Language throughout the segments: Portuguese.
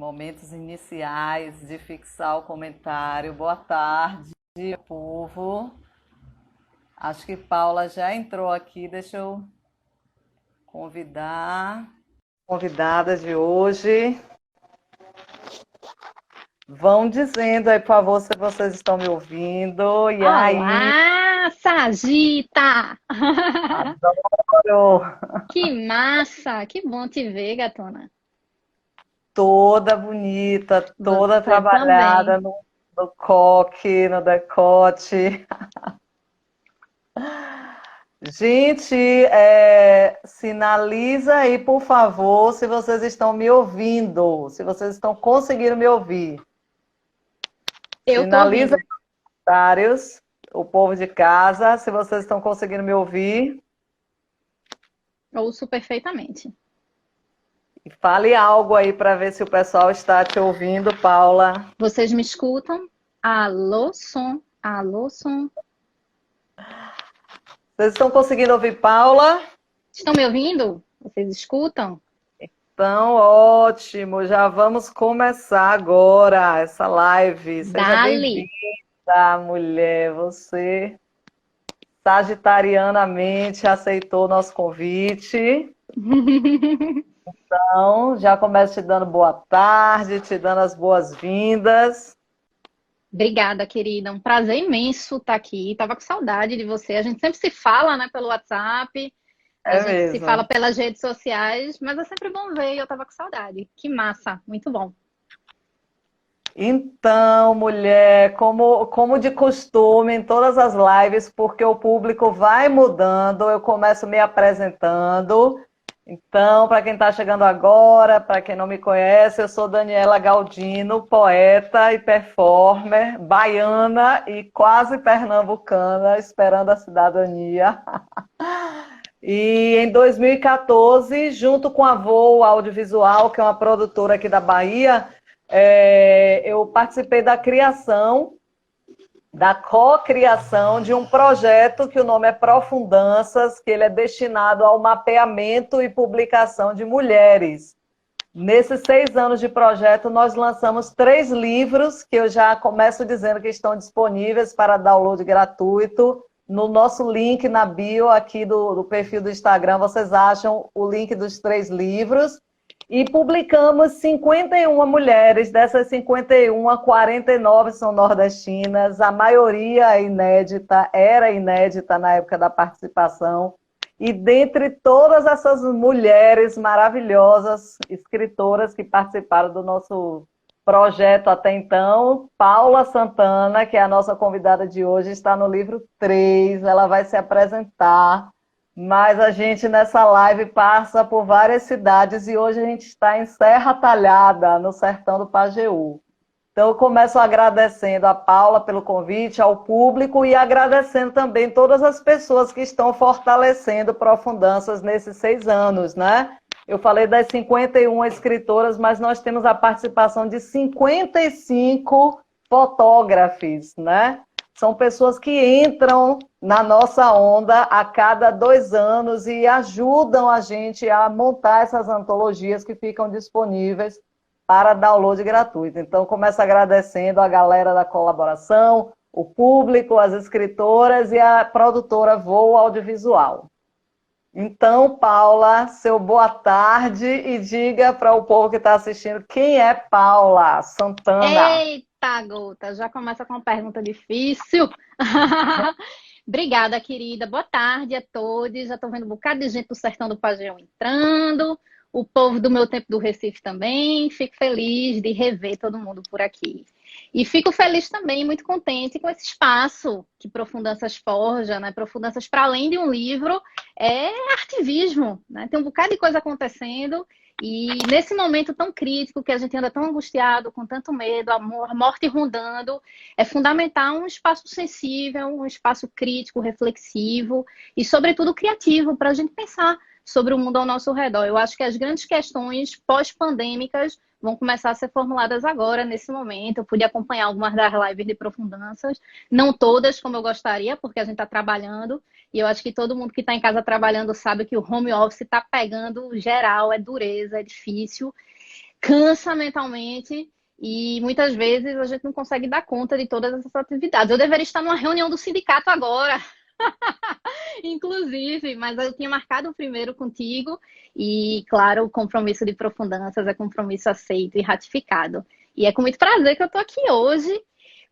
Momentos iniciais de fixar o comentário. Boa tarde, povo. Acho que Paula já entrou aqui. Deixa eu convidar. Convidadas de hoje. Vão dizendo aí, por favor, se vocês estão me ouvindo. E aí, Olá, Sagita! adoro! Que massa! Que bom te ver, gatona. Toda bonita, toda Você também. trabalhada no coque, no decote. Gente, sinaliza aí, por favor, se vocês estão me ouvindo, se vocês estão conseguindo me ouvir. Eu tô Sinaliza aí ouvindo. nos comentários, o povo de casa, se vocês estão conseguindo me ouvir. Ouço perfeitamente. E fale algo aí para ver se o pessoal está te ouvindo, Paula. Vocês me escutam? Alô, som. Alô, som. Vocês estão conseguindo ouvir Paula? Estão me ouvindo? Vocês escutam? Então, ótimo, já vamos começar agora essa live. Seja Dali! bem-vinda, mulher. Você sagitarianamente aceitou o nosso convite. Então, já começo te dando boa tarde, te dando as boas-vindas. Obrigada, querida. Um prazer imenso estar aqui. Tava com saudade de você. A gente sempre se fala, né, pelo WhatsApp. A É gente se fala mesmo. pelas redes sociais, mas é sempre bom ver e eu tava com saudade. Que massa, muito bom. Então, mulher, como de costume em todas as lives, porque o público vai mudando, eu começo me apresentando. Então, para quem está chegando agora, para quem não me conhece, eu sou Daniela Galdino, poeta e performer, baiana e quase pernambucana, esperando a cidadania. E em 2014, junto com a Voo Audiovisual, que é uma produtora aqui da Bahia, eu participei da criação, da co-criação de um projeto que o nome é Profundanças, que ele é destinado ao mapeamento e publicação de mulheres. Nesses 6 anos de projeto, nós lançamos 3 livros, que eu já começo dizendo que estão disponíveis para download gratuito. No nosso link na bio aqui do perfil do Instagram, vocês acham o link dos 3 livros. E publicamos 51 mulheres, dessas 51, 49 são nordestinas, a maioria é inédita, era inédita na época da participação. E dentre todas essas mulheres maravilhosas, escritoras que participaram do nosso projeto até então, Paula Santana, que é a nossa convidada de hoje, está no livro 3, ela vai se apresentar. Mas a gente nessa live passa por várias cidades e hoje a gente está em Serra Talhada, no sertão do Pajeú. Então eu começo agradecendo a Paula pelo convite, ao público e agradecendo também todas as pessoas que estão fortalecendo Profundanças nesses 6 anos, né? Eu falei das 51 escritoras, mas nós temos a participação de 55 fotógrafos, né? São pessoas que entram na nossa onda a cada 2 anos e ajudam a gente a montar essas antologias que ficam disponíveis para download gratuito. Então, começo agradecendo a galera da colaboração, o público, as escritoras e a produtora Voo Audiovisual. Então, Paula, seu boa tarde e diga para o povo que está assistindo quem é Paula Santana. Eita, gota, já começa com uma pergunta difícil. Obrigada, querida. Boa tarde a todos. Já estou vendo um bocado de gente do Sertão do Pajeú entrando. O povo do meu tempo do Recife também. Fico feliz de rever todo mundo por aqui. E fico feliz também, muito contente com esse espaço que Profundanças forja, né? Profundanças, para além de um livro, é ativismo, né? Tem um bocado de coisa acontecendo. E nesse momento tão crítico, que a gente anda tão angustiado, com tanto medo, a morte rondando, é fundamental um espaço sensível, um espaço crítico, reflexivo e, sobretudo, criativo, para a gente pensar sobre o mundo ao nosso redor. Eu acho que as grandes questões pós-pandêmicas vão começar a ser formuladas agora, nesse momento. Eu pude acompanhar algumas das lives de Profundanças, não todas como eu gostaria, porque a gente está trabalhando, e eu acho que todo mundo que está em casa trabalhando sabe que o home office está pegando geral, é dureza, é difícil. cansa mentalmente e muitas vezes a gente não consegue dar conta de todas essas atividades. Eu deveria estar numa reunião do sindicato agora, inclusive, mas eu tinha marcado o primeiro contigo e, claro, o compromisso de Profundanças é compromisso aceito e ratificado. E é com muito prazer que eu estou aqui hoje,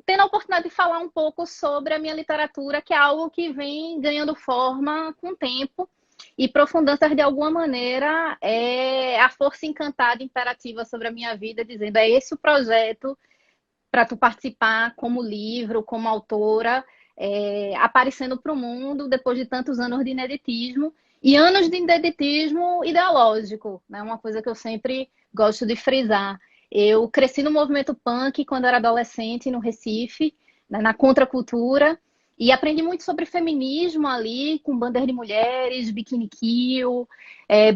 tendo a oportunidade de falar um pouco sobre a minha literatura, que é algo que vem ganhando forma com o tempo. E Profundanças, de alguma maneira, é a força encantada imperativa sobre a minha vida, dizendo, é esse o projeto para tu participar como livro, como autora, aparecendo para o mundo depois de tantos anos de ineditismo, e anos de ineditismo ideológico, né? Uma coisa que eu sempre gosto de frisar. Eu cresci no movimento punk quando era adolescente, no Recife, né, na contracultura, e aprendi muito sobre feminismo ali, com bandas de mulheres, Bikini Kill,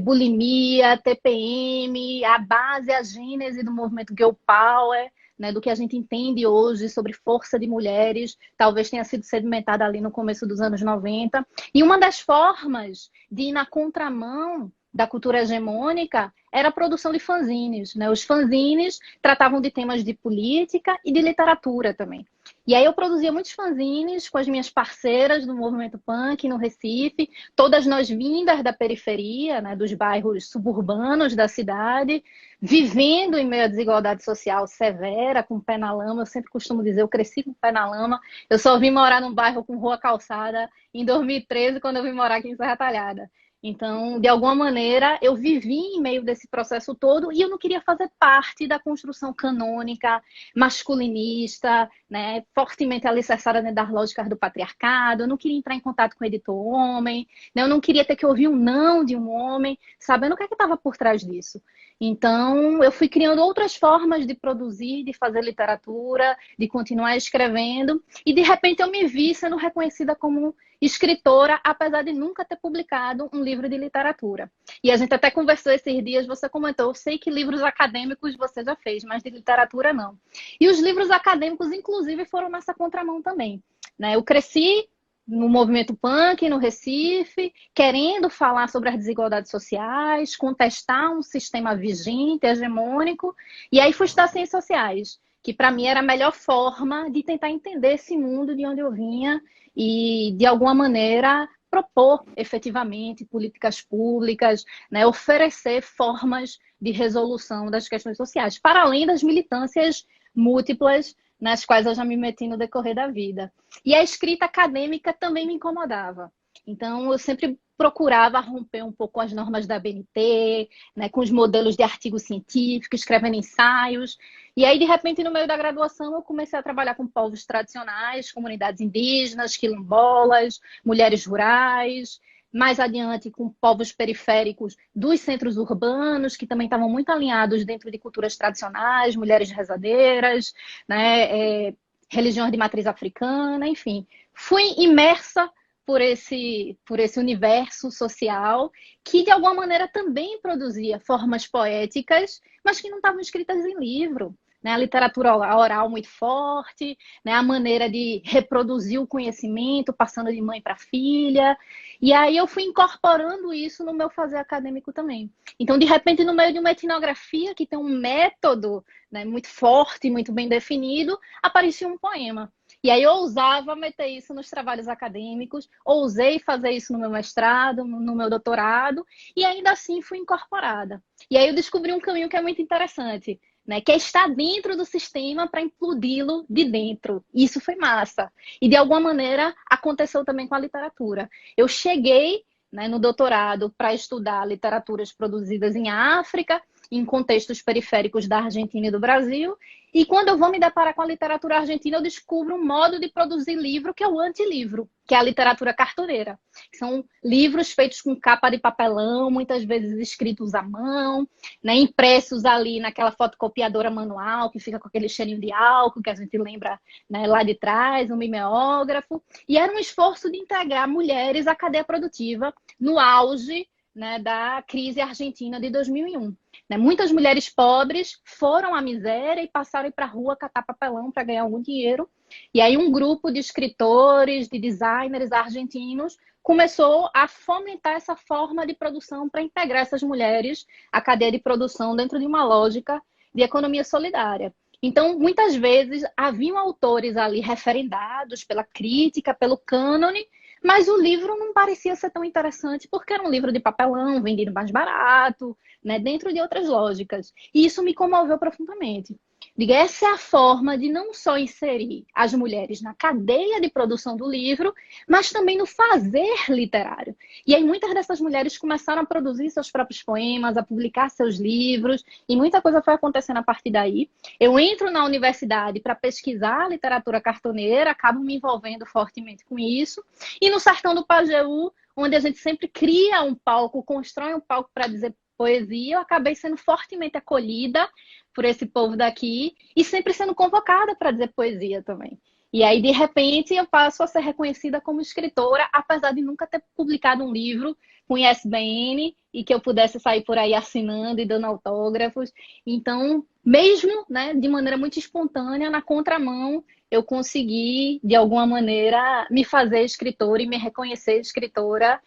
bulimia, TPM, a base, a gênese do movimento Girl Power, né, do que a gente entende hoje sobre força de mulheres, talvez tenha sido sedimentada ali no começo dos anos 90. E uma das formas de ir na contramão da cultura hegemônica era a produção de fanzines, né? Os fanzines tratavam de temas de política e de literatura também. E aí eu produzia muitos fanzines com as minhas parceiras do movimento punk no Recife, todas nós vindas da periferia, né, dos bairros suburbanos da cidade, vivendo em meio à desigualdade social severa, com o pé na lama. Eu sempre costumo dizer, eu cresci com o pé na lama. Eu só vim morar num bairro com rua calçada em 2013, quando eu vim morar aqui em Serra Talhada. Então, de alguma maneira, eu vivi em meio desse processo todo e eu não queria fazer parte da construção canônica, masculinista, né, fortemente alicerçada dentro das lógicas do patriarcado. Eu não queria entrar em contato com o editor homem, né, eu não queria ter que ouvir um não de um homem, sabendo o que é que estava por trás disso. Então, eu fui criando outras formas de produzir, de fazer literatura, de continuar escrevendo, e de repente eu me vi sendo reconhecida como escritora, apesar de nunca ter publicado um livro de literatura. E a gente até conversou esses dias, você comentou, eu sei que livros acadêmicos você já fez, mas de literatura não. E os livros acadêmicos, inclusive, foram nessa contramão também, né? Eu cresci no movimento punk, no Recife, querendo falar sobre as desigualdades sociais, contestar um sistema vigente, hegemônico, e aí fui estudar ciências sociais, que para mim era a melhor forma de tentar entender esse mundo de onde eu vinha e, de alguma maneira, propor efetivamente políticas públicas, né, oferecer formas de resolução das questões sociais, para além das militâncias múltiplas nas quais eu já me meti no decorrer da vida. E a escrita acadêmica também me incomodava. Então, eu sempre procurava romper um pouco as normas da BNT, né, com os modelos de artigo científico, escrevendo ensaios. E aí, de repente, no meio da graduação, eu comecei a trabalhar com povos tradicionais, comunidades indígenas, quilombolas, mulheres rurais, mais adiante com povos periféricos dos centros urbanos, que também estavam muito alinhados dentro de culturas tradicionais, mulheres rezadeiras, né, religiões de matriz africana, enfim. Fui imersa por esse universo social que, de alguma maneira, também produzia formas poéticas, mas que não estavam escritas em livro. Né? A literatura oral muito forte, né? A maneira de reproduzir o conhecimento, passando de mãe para filha. E aí eu fui incorporando isso no meu fazer acadêmico também. Então, de repente, no meio de uma etnografia que tem um método, né, muito forte, muito bem definido, aparecia um poema. E aí eu ousava meter isso nos trabalhos acadêmicos, ousei fazer isso no meu mestrado, no meu doutorado, e ainda assim fui incorporada. E aí eu descobri um caminho que é muito interessante, né, que é estar dentro do sistema para implodi-lo de dentro. Isso foi massa. E de alguma maneira aconteceu também com a literatura. Eu cheguei, né, no doutorado para estudar literaturas produzidas em África, em contextos periféricos da Argentina e do Brasil. E quando eu vou me deparar com a literatura argentina, eu descubro um modo de produzir livro que é o antilivro, que é a literatura cartoneira. São livros feitos com capa de papelão, muitas vezes escritos à mão, né, impressos ali naquela fotocopiadora manual, que fica com aquele cheirinho de álcool, que a gente lembra, né, lá de trás, um mimeógrafo. E era um esforço de integrar mulheres à cadeia produtiva no auge, né, da crise argentina de 2001. Né? Muitas mulheres pobres foram à miséria e passaram para a rua catar papelão para ganhar algum dinheiro. E aí um grupo de escritores, de designers argentinos começou a fomentar essa forma de produção para integrar essas mulheres à cadeia de produção dentro de uma lógica de economia solidária. Então, muitas vezes, haviam autores ali referendados pela crítica, pelo cânone, mas o livro não parecia ser tão interessante porque era um livro de papelão, vendido mais barato, né, dentro de outras lógicas. E isso me comoveu profundamente. Diga, essa é a forma de não só inserir as mulheres na cadeia de produção do livro, mas também no fazer literário. E aí muitas dessas mulheres começaram a produzir seus próprios poemas, a publicar seus livros, e muita coisa foi acontecendo a partir daí. Eu entro na universidade para pesquisar literatura cartoneira, acabo me envolvendo fortemente com isso. E no Sertão do Pajeú, onde a gente sempre cria um palco, constrói um palco para dizer poesia, eu acabei sendo fortemente acolhida por esse povo daqui e sempre sendo convocada para dizer poesia também. E aí, de repente, eu passo a ser reconhecida como escritora, apesar de nunca ter publicado um livro com ISBN e que eu pudesse sair por aí assinando e dando autógrafos. Então, mesmo, né, de maneira muito espontânea, na contramão, eu consegui, de alguma maneira, me fazer escritora e me reconhecer escritora,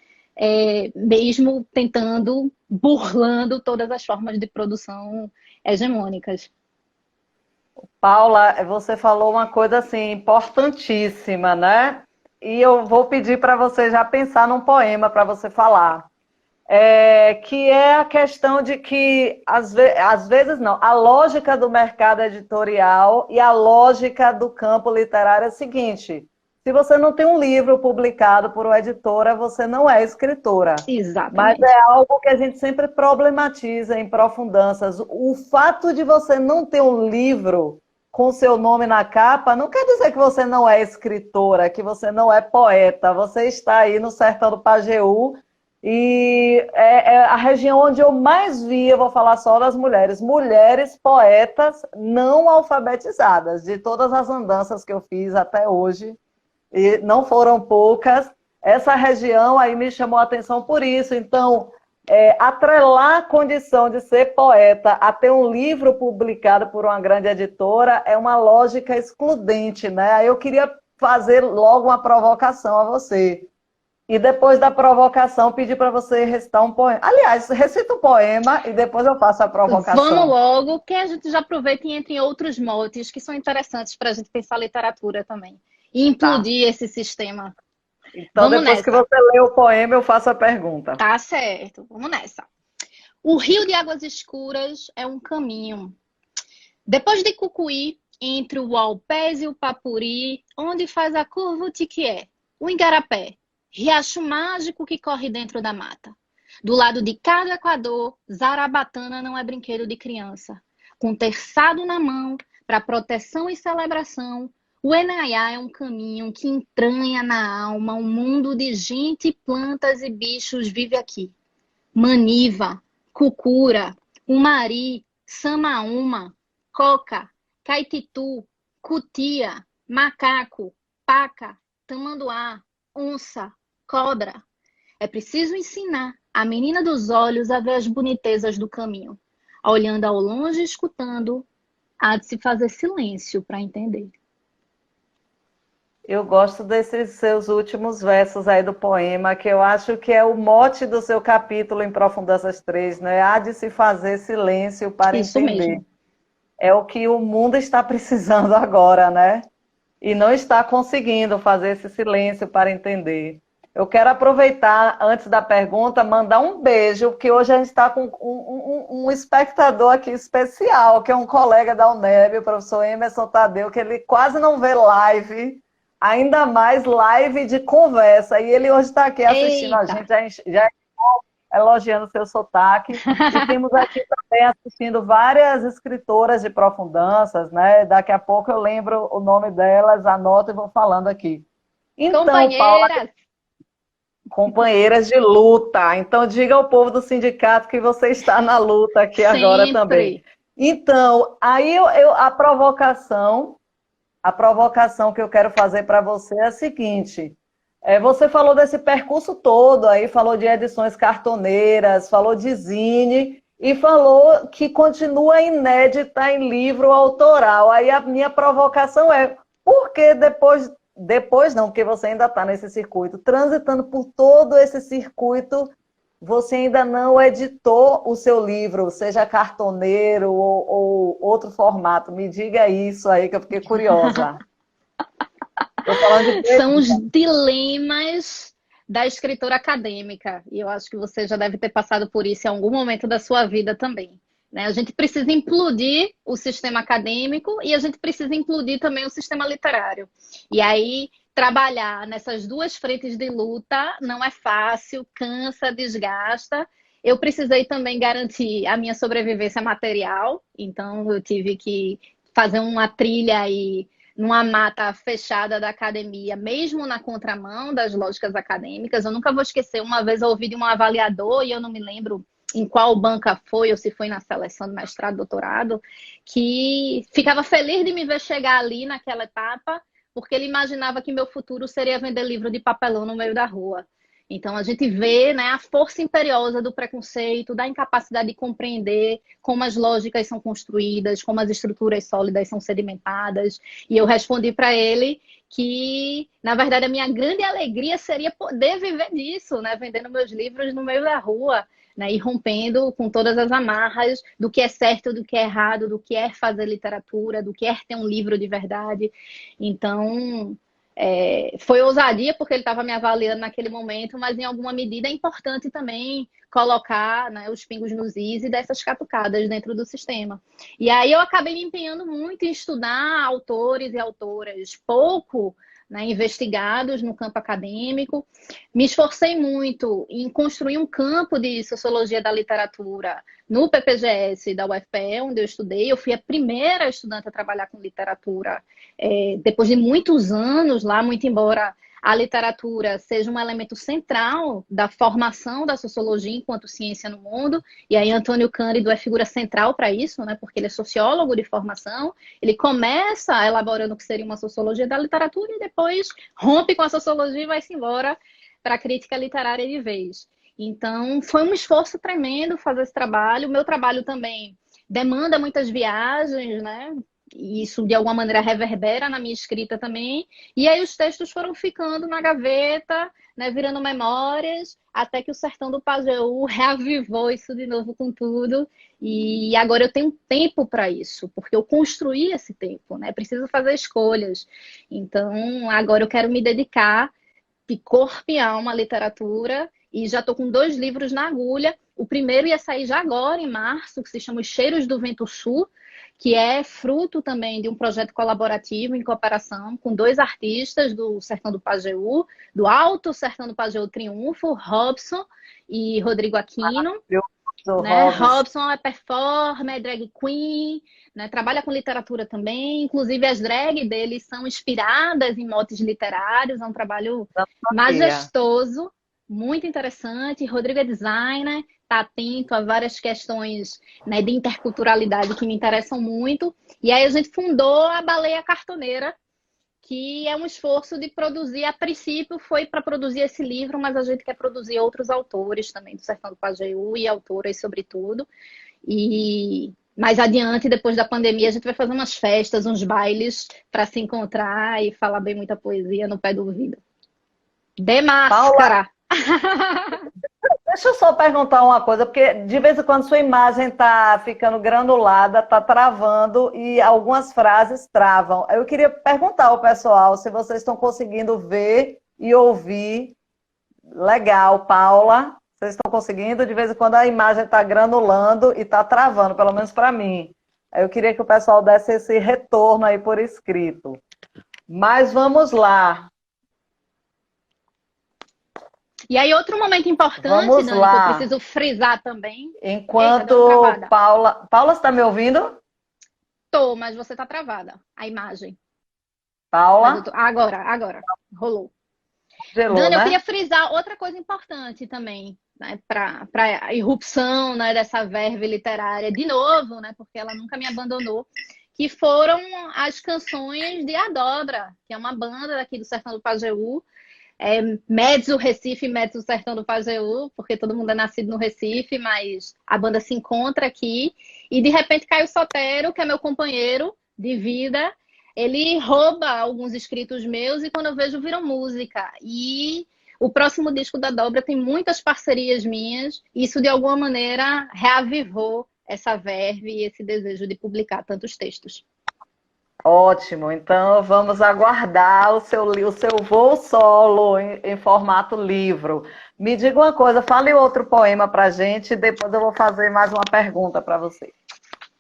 mesmo tentando, burlando todas as formas de produção hegemônicas. Paula, você falou uma coisa assim importantíssima, né? E eu vou pedir para você já pensar num poema para você falar. Que é a questão de que, às vezes não, a lógica do mercado editorial e a lógica do campo literário é a seguinte: se você não tem um livro publicado por uma editora, você não é escritora. Exatamente. Mas é algo que a gente sempre problematiza em Profundanças. O fato de você não ter um livro com seu nome na capa não quer dizer que você não é escritora, que você não é poeta. Você está aí no Sertão do Pajeú e é a região onde eu mais vi, eu vou falar só das mulheres, mulheres poetas não alfabetizadas, de todas as andanças que eu fiz até hoje. E não foram poucas, essa região aí me chamou a atenção por isso. Então, atrelar a condição de ser poeta a ter um livro publicado por uma grande editora é uma lógica excludente, né? Aí eu queria fazer logo uma provocação a você. E depois da provocação, pedir para você recitar um poema. Aliás, recita um poema e depois eu faço a provocação. Vamos logo, que a gente já aproveita e entra em outros motes que são interessantes para a gente pensar literatura também. E implodir esse sistema. Então, Vamos depois nessa. que você lê o poema, eu faço a pergunta. Tá certo, vamos nessa. O rio de águas escuras é um caminho. Depois de Cucuí, entre o Alpés e o Papuri, onde faz a curva o Tiquié, o Igarapé, riacho mágico que corre dentro da mata. Do lado de cada Equador, Zarabatana não é brinquedo de criança. Com terçado na mão, para proteção e celebração, o Enaiá é um caminho que entranha na alma um mundo de gente, plantas e bichos vive aqui. Maniva, Cucura, Umari, Samaúma, Coca, Caititu, Cutia, Macaco, Paca, Tamanduá, Onça, Cobra. É preciso ensinar a menina dos olhos a ver as bonitezas do caminho. Olhando ao longe e escutando, há de se fazer silêncio para entender. Eu gosto desses seus últimos versos aí do poema, que eu acho que é o mote do seu capítulo em Profundanças 3, né? Há de se fazer silêncio para Isso entender. mesmo. É o que o mundo está precisando agora, né? E não está conseguindo fazer esse silêncio para entender. Eu quero aproveitar, antes da pergunta, mandar um beijo, porque hoje a gente está com um espectador aqui especial, que é um colega da UNEB, o professor Emerson Tadeu, que ele quase não vê live, ainda mais live de conversa. E ele hoje está aqui assistindo. Eita. A gente, já elogiando o seu sotaque. E temos aqui também assistindo várias escritoras de Profundanças, né? Daqui a pouco eu lembro o nome delas, anoto e vou falando aqui. Então, Paula, companheiras de luta. Então, diga ao povo do sindicato que você está na luta aqui agora também. Então, aí a provocação que eu quero fazer para você é a seguinte: você falou desse percurso todo aí, falou de edições cartoneiras, falou de zine e falou que continua inédita em livro autoral. Aí a minha provocação é: por que depois depois não, porque você ainda está nesse circuito, transitando por todo esse circuito, você ainda não editou o seu livro, seja cartoneiro ou outro formato. Me diga isso aí, que eu fiquei curiosa. Estou falando de São os dilemas da escritora acadêmica. E eu acho que você já deve ter passado por isso em algum momento da sua vida também. Né? A gente precisa implodir o sistema acadêmico e a gente precisa implodir também o sistema literário. E aí, trabalhar nessas duas frentes de luta não é fácil, cansa, desgasta. Eu precisei também garantir a minha sobrevivência material, então eu tive que fazer uma trilha aí numa mata fechada da academia, mesmo na contramão das lógicas acadêmicas. Eu nunca vou esquecer, uma vez eu ouvi de um avaliador, e eu não me lembro em qual banca foi, ou se foi na seleção do mestrado, doutorado, que ficava feliz de me ver chegar ali naquela etapa, porque ele imaginava que meu futuro seria vender livro de papelão no meio da rua. Então, a gente vê, né, a força imperiosa do preconceito, da incapacidade de compreender como as lógicas são construídas, como as estruturas sólidas são sedimentadas. E eu respondi para ele que, na verdade, a minha grande alegria seria poder viver disso, né, vendendo meus livros no meio da rua, né, e rompendo com todas as amarras do que é certo, do que é errado, do que é fazer literatura, do que é ter um livro de verdade. Então, foi ousadia porque ele estava me avaliando naquele momento, mas em alguma medida é importante também colocar, né, os pingos nos is e dessas catucadas dentro do sistema. E aí eu acabei me empenhando muito em estudar autores e autoras pouco, né, investigados no campo acadêmico. Me esforcei muito em construir um campo de sociologia da literatura no PPGS da UFPE, onde eu estudei. Eu fui a primeira estudante a trabalhar com literatura depois de muitos anos lá, muito embora a literatura seja um elemento central da formação da sociologia enquanto ciência no mundo, e aí Antônio Cândido é figura central para isso, né, porque ele é sociólogo de formação, ele começa elaborando o que seria uma sociologia da literatura e depois rompe com a sociologia e vai-se embora para a crítica literária de vez. Então, foi um esforço tremendo fazer esse trabalho. O meu trabalho também demanda muitas viagens, né? E isso, de alguma maneira, reverbera na minha escrita também. E aí os textos foram ficando na gaveta, né, virando memórias, até que o Sertão do Pajeú reavivou isso de novo com tudo. E agora eu tenho tempo para isso, porque eu construí esse tempo, né? Preciso fazer escolhas. Então, agora eu quero me dedicar de corpo e alma à literatura, e já estou com 2 livros na agulha. O primeiro ia sair já agora, em março, que se chama Os Cheiros do Vento Sul, que é fruto também de um projeto colaborativo em cooperação com 2 artistas do Sertão do Pajeú, do Alto Sertão do Pajeú Triunfo, Robson e Rodrigo Aquino. Né? Robson é performer, é drag queen, né? Trabalha com literatura também, inclusive as drag dele são inspiradas em motes literários, é um trabalho majestoso, muito interessante. Rodrigo é designer, está atento a várias questões, né, de interculturalidade que me interessam muito, e aí a gente fundou a Baleia Cartoneira, que é um esforço de produzir, a princípio foi para produzir esse livro, mas a gente quer produzir outros autores também do Sertão do Pajeú e autoras sobretudo. E mais adiante, depois da pandemia, a gente vai fazer umas festas, uns bailes para se encontrar e falar bem muita poesia no pé do ouvido. De máscara! Deixa eu só perguntar uma coisa, porque de vez em quando sua imagem está ficando granulada, está travando e algumas frases travam. Eu queria perguntar ao pessoal se vocês estão conseguindo ver e ouvir. Legal, Paula. Vocês estão conseguindo? De vez em quando a imagem está granulando e está travando, pelo menos para mim. Eu queria que o pessoal desse esse retorno aí por escrito. Mas vamos lá. E aí, outro momento importante, Vamos Dani, lá. que eu preciso frisar também. Enquanto Paula... Paula, você está me ouvindo? Tô, mas você está travada, a imagem. Paula? Agora. Rolou. Gelou, Dani, né? eu queria frisar outra coisa importante também, né, para a irrupção, né, dessa verve literária, de novo, né, porque ela nunca me abandonou, que foram as canções de Adobra, que é uma banda daqui do Sertão do Pajeú, Mezzo Recife, Mezzo Sertão do Pajeú, porque todo mundo é nascido no Recife, mas a banda se encontra aqui, e de repente Caio Sotero, que é meu companheiro de vida, ele rouba alguns escritos meus e quando eu vejo viram música. E o próximo disco da Dobra tem muitas parcerias minhas. E isso, de alguma maneira, reavivou essa verve e esse desejo de publicar tantos textos. Ótimo, então vamos aguardar o seu voo solo em formato livro. Me diga uma coisa, fale outro poema para a gente e depois eu vou fazer mais uma pergunta para você.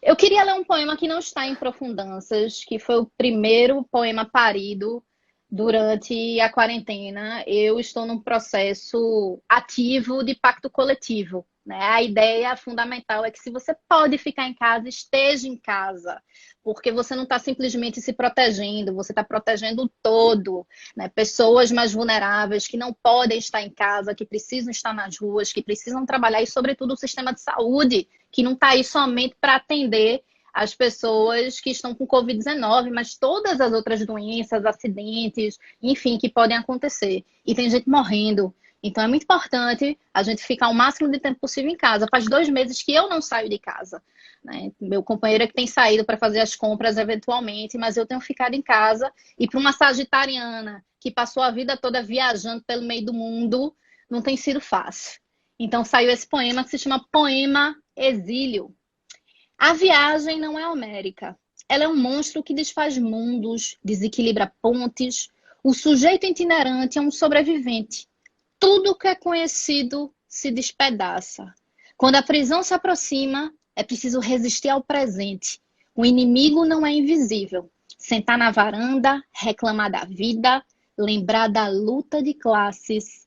Eu queria ler um poema que não está em Profundanças, que foi o primeiro poema parido durante a quarentena. Eu estou num processo ativo de pacto coletivo, né? A ideia fundamental é que se você pode ficar em casa, esteja em casa, porque você não está simplesmente se protegendo, você está protegendo o todo, né? Pessoas mais vulneráveis que não podem estar em casa, que precisam estar nas ruas, que precisam trabalhar e, sobretudo, o sistema de saúde, que não está aí somente para atender as pessoas que estão com Covid-19, mas todas as outras doenças, acidentes, enfim, que podem acontecer. E tem gente morrendo. Então é muito importante a gente ficar o máximo de tempo possível em casa. Faz 2 meses que eu não saio de casa, né? Meu companheiro é que tem saído para fazer as compras eventualmente, mas eu tenho ficado em casa. E para uma sagitariana que passou a vida toda viajando pelo meio do mundo, não tem sido fácil. Então saiu esse poema que se chama Poema Exílio. A viagem não é homérica. Ela é um monstro que desfaz mundos, desequilibra pontes. O sujeito itinerante é um sobrevivente. Tudo que é conhecido se despedaça. Quando a prisão se aproxima, é preciso resistir ao presente. O inimigo não é invisível. Sentar na varanda, reclamar da vida, lembrar da luta de classes,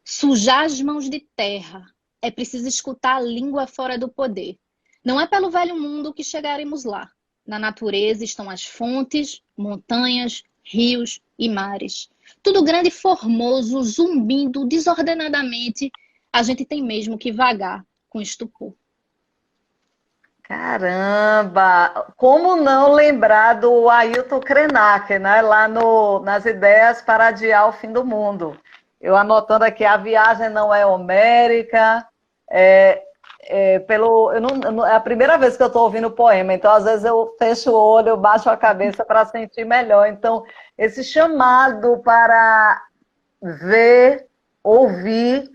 sujar as mãos de terra. É preciso escutar a língua fora do poder. Não é pelo velho mundo que chegaremos lá. Na natureza estão as fontes, montanhas, rios e mares. Tudo grande e formoso, zumbindo desordenadamente. A gente tem mesmo que vagar com estupor. Caramba! Como não lembrar do Ailton Krenak, né? Lá nas ideias para adiar o fim do mundo. Eu anotando aqui, a viagem não é homérica, é a primeira vez que eu estou ouvindo o poema, então às vezes eu fecho o olho, eu baixo a cabeça para sentir melhor. Então, esse chamado para ver, ouvir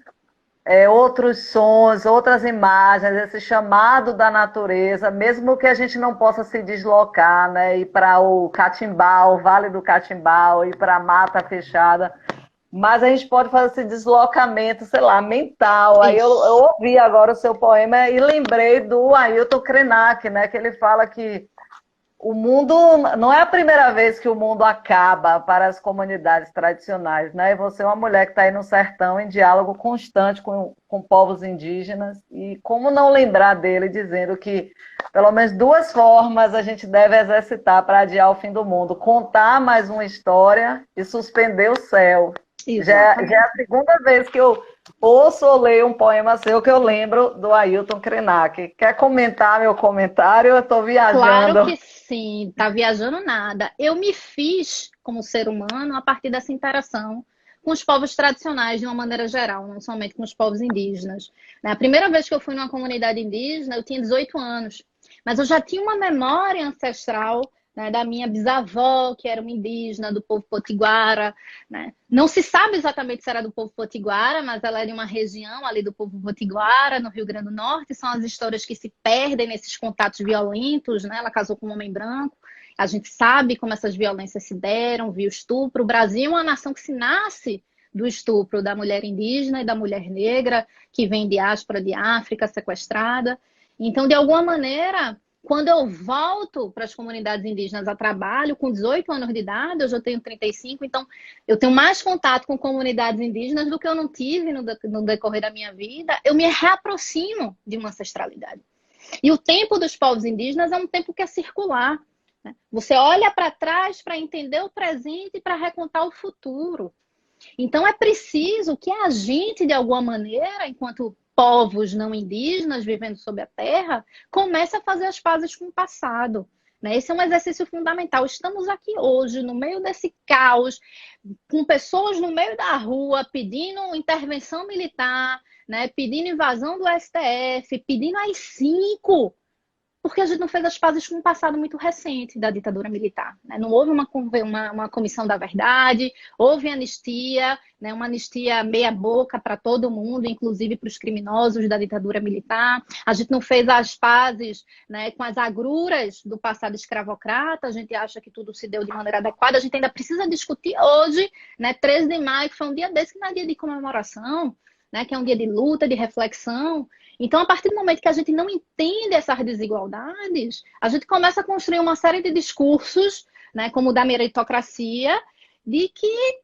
outros sons, outras imagens, esse chamado da natureza, mesmo que a gente não possa se deslocar, né, ir para o Catimbau, o Vale do Catimbau, ir para a Mata Fechada, mas a gente pode fazer esse deslocamento, sei lá, mental. Aí eu ouvi agora o seu poema e lembrei do Ailton Krenak, né, que ele fala que o mundo, não é a primeira vez que o mundo acaba para as comunidades tradicionais, né? E você é uma mulher que está aí no sertão em diálogo constante com povos indígenas. E como não lembrar dele dizendo que pelo menos 2 formas a gente deve exercitar para adiar o fim do mundo: contar mais uma história e suspender o céu. Já é a segunda vez que eu ouço ou leio um poema seu que eu lembro do Ailton Krenak. Quer comentar meu comentário? Eu estou viajando. Claro que sim, tá viajando nada. Eu me fiz como ser humano a partir dessa interação com os povos tradicionais de uma maneira geral, não somente com os povos indígenas. A primeira vez que eu fui numa comunidade indígena, eu tinha 18 anos, mas eu já tinha uma memória ancestral, né, da minha bisavó, que era uma indígena do povo potiguara, né? Não se sabe exatamente se era do povo potiguara, mas ela é de uma região ali do povo potiguara, no Rio Grande do Norte. São as histórias que se perdem nesses contatos violentos, né? Ela casou com um homem branco. A gente sabe como essas violências se deram, viu estupro. O Brasil é uma nação que se nasce do estupro da mulher indígena e da mulher negra, que vem diáspora de África, sequestrada. Então, de alguma maneira, quando eu volto para as comunidades indígenas a trabalho, com 18 anos de idade, eu já tenho 35, então eu tenho mais contato com comunidades indígenas do que eu não tive no decorrer da minha vida. Eu me reaproximo de uma ancestralidade. E o tempo dos povos indígenas é um tempo que é circular, né? Você olha para trás para entender o presente e para recontar o futuro. Então é preciso que a gente, de alguma maneira, enquanto povos não indígenas vivendo sob a terra, comece a fazer as pazes com o passado, né? Esse é um exercício fundamental. Estamos aqui hoje, no meio desse caos, com pessoas no meio da rua pedindo intervenção militar, né? Pedindo invasão do STF, pedindo AI-5. porque a gente não fez as pazes com um passado muito recente da ditadura militar, né? Não houve uma comissão da verdade, houve anistia, né? Uma anistia meia boca para todo mundo, inclusive para os criminosos da ditadura militar. A gente não fez as pazes, né, com as agruras do passado escravocrata, a gente acha que tudo se deu de maneira adequada, a gente ainda precisa discutir hoje, né, 13 de maio, que foi um dia desse que não é dia de comemoração, né, que é um dia de luta, de reflexão. Então, a partir do momento que a gente não entende essas desigualdades, a gente começa a construir uma série de discursos, né, como o da meritocracia, de que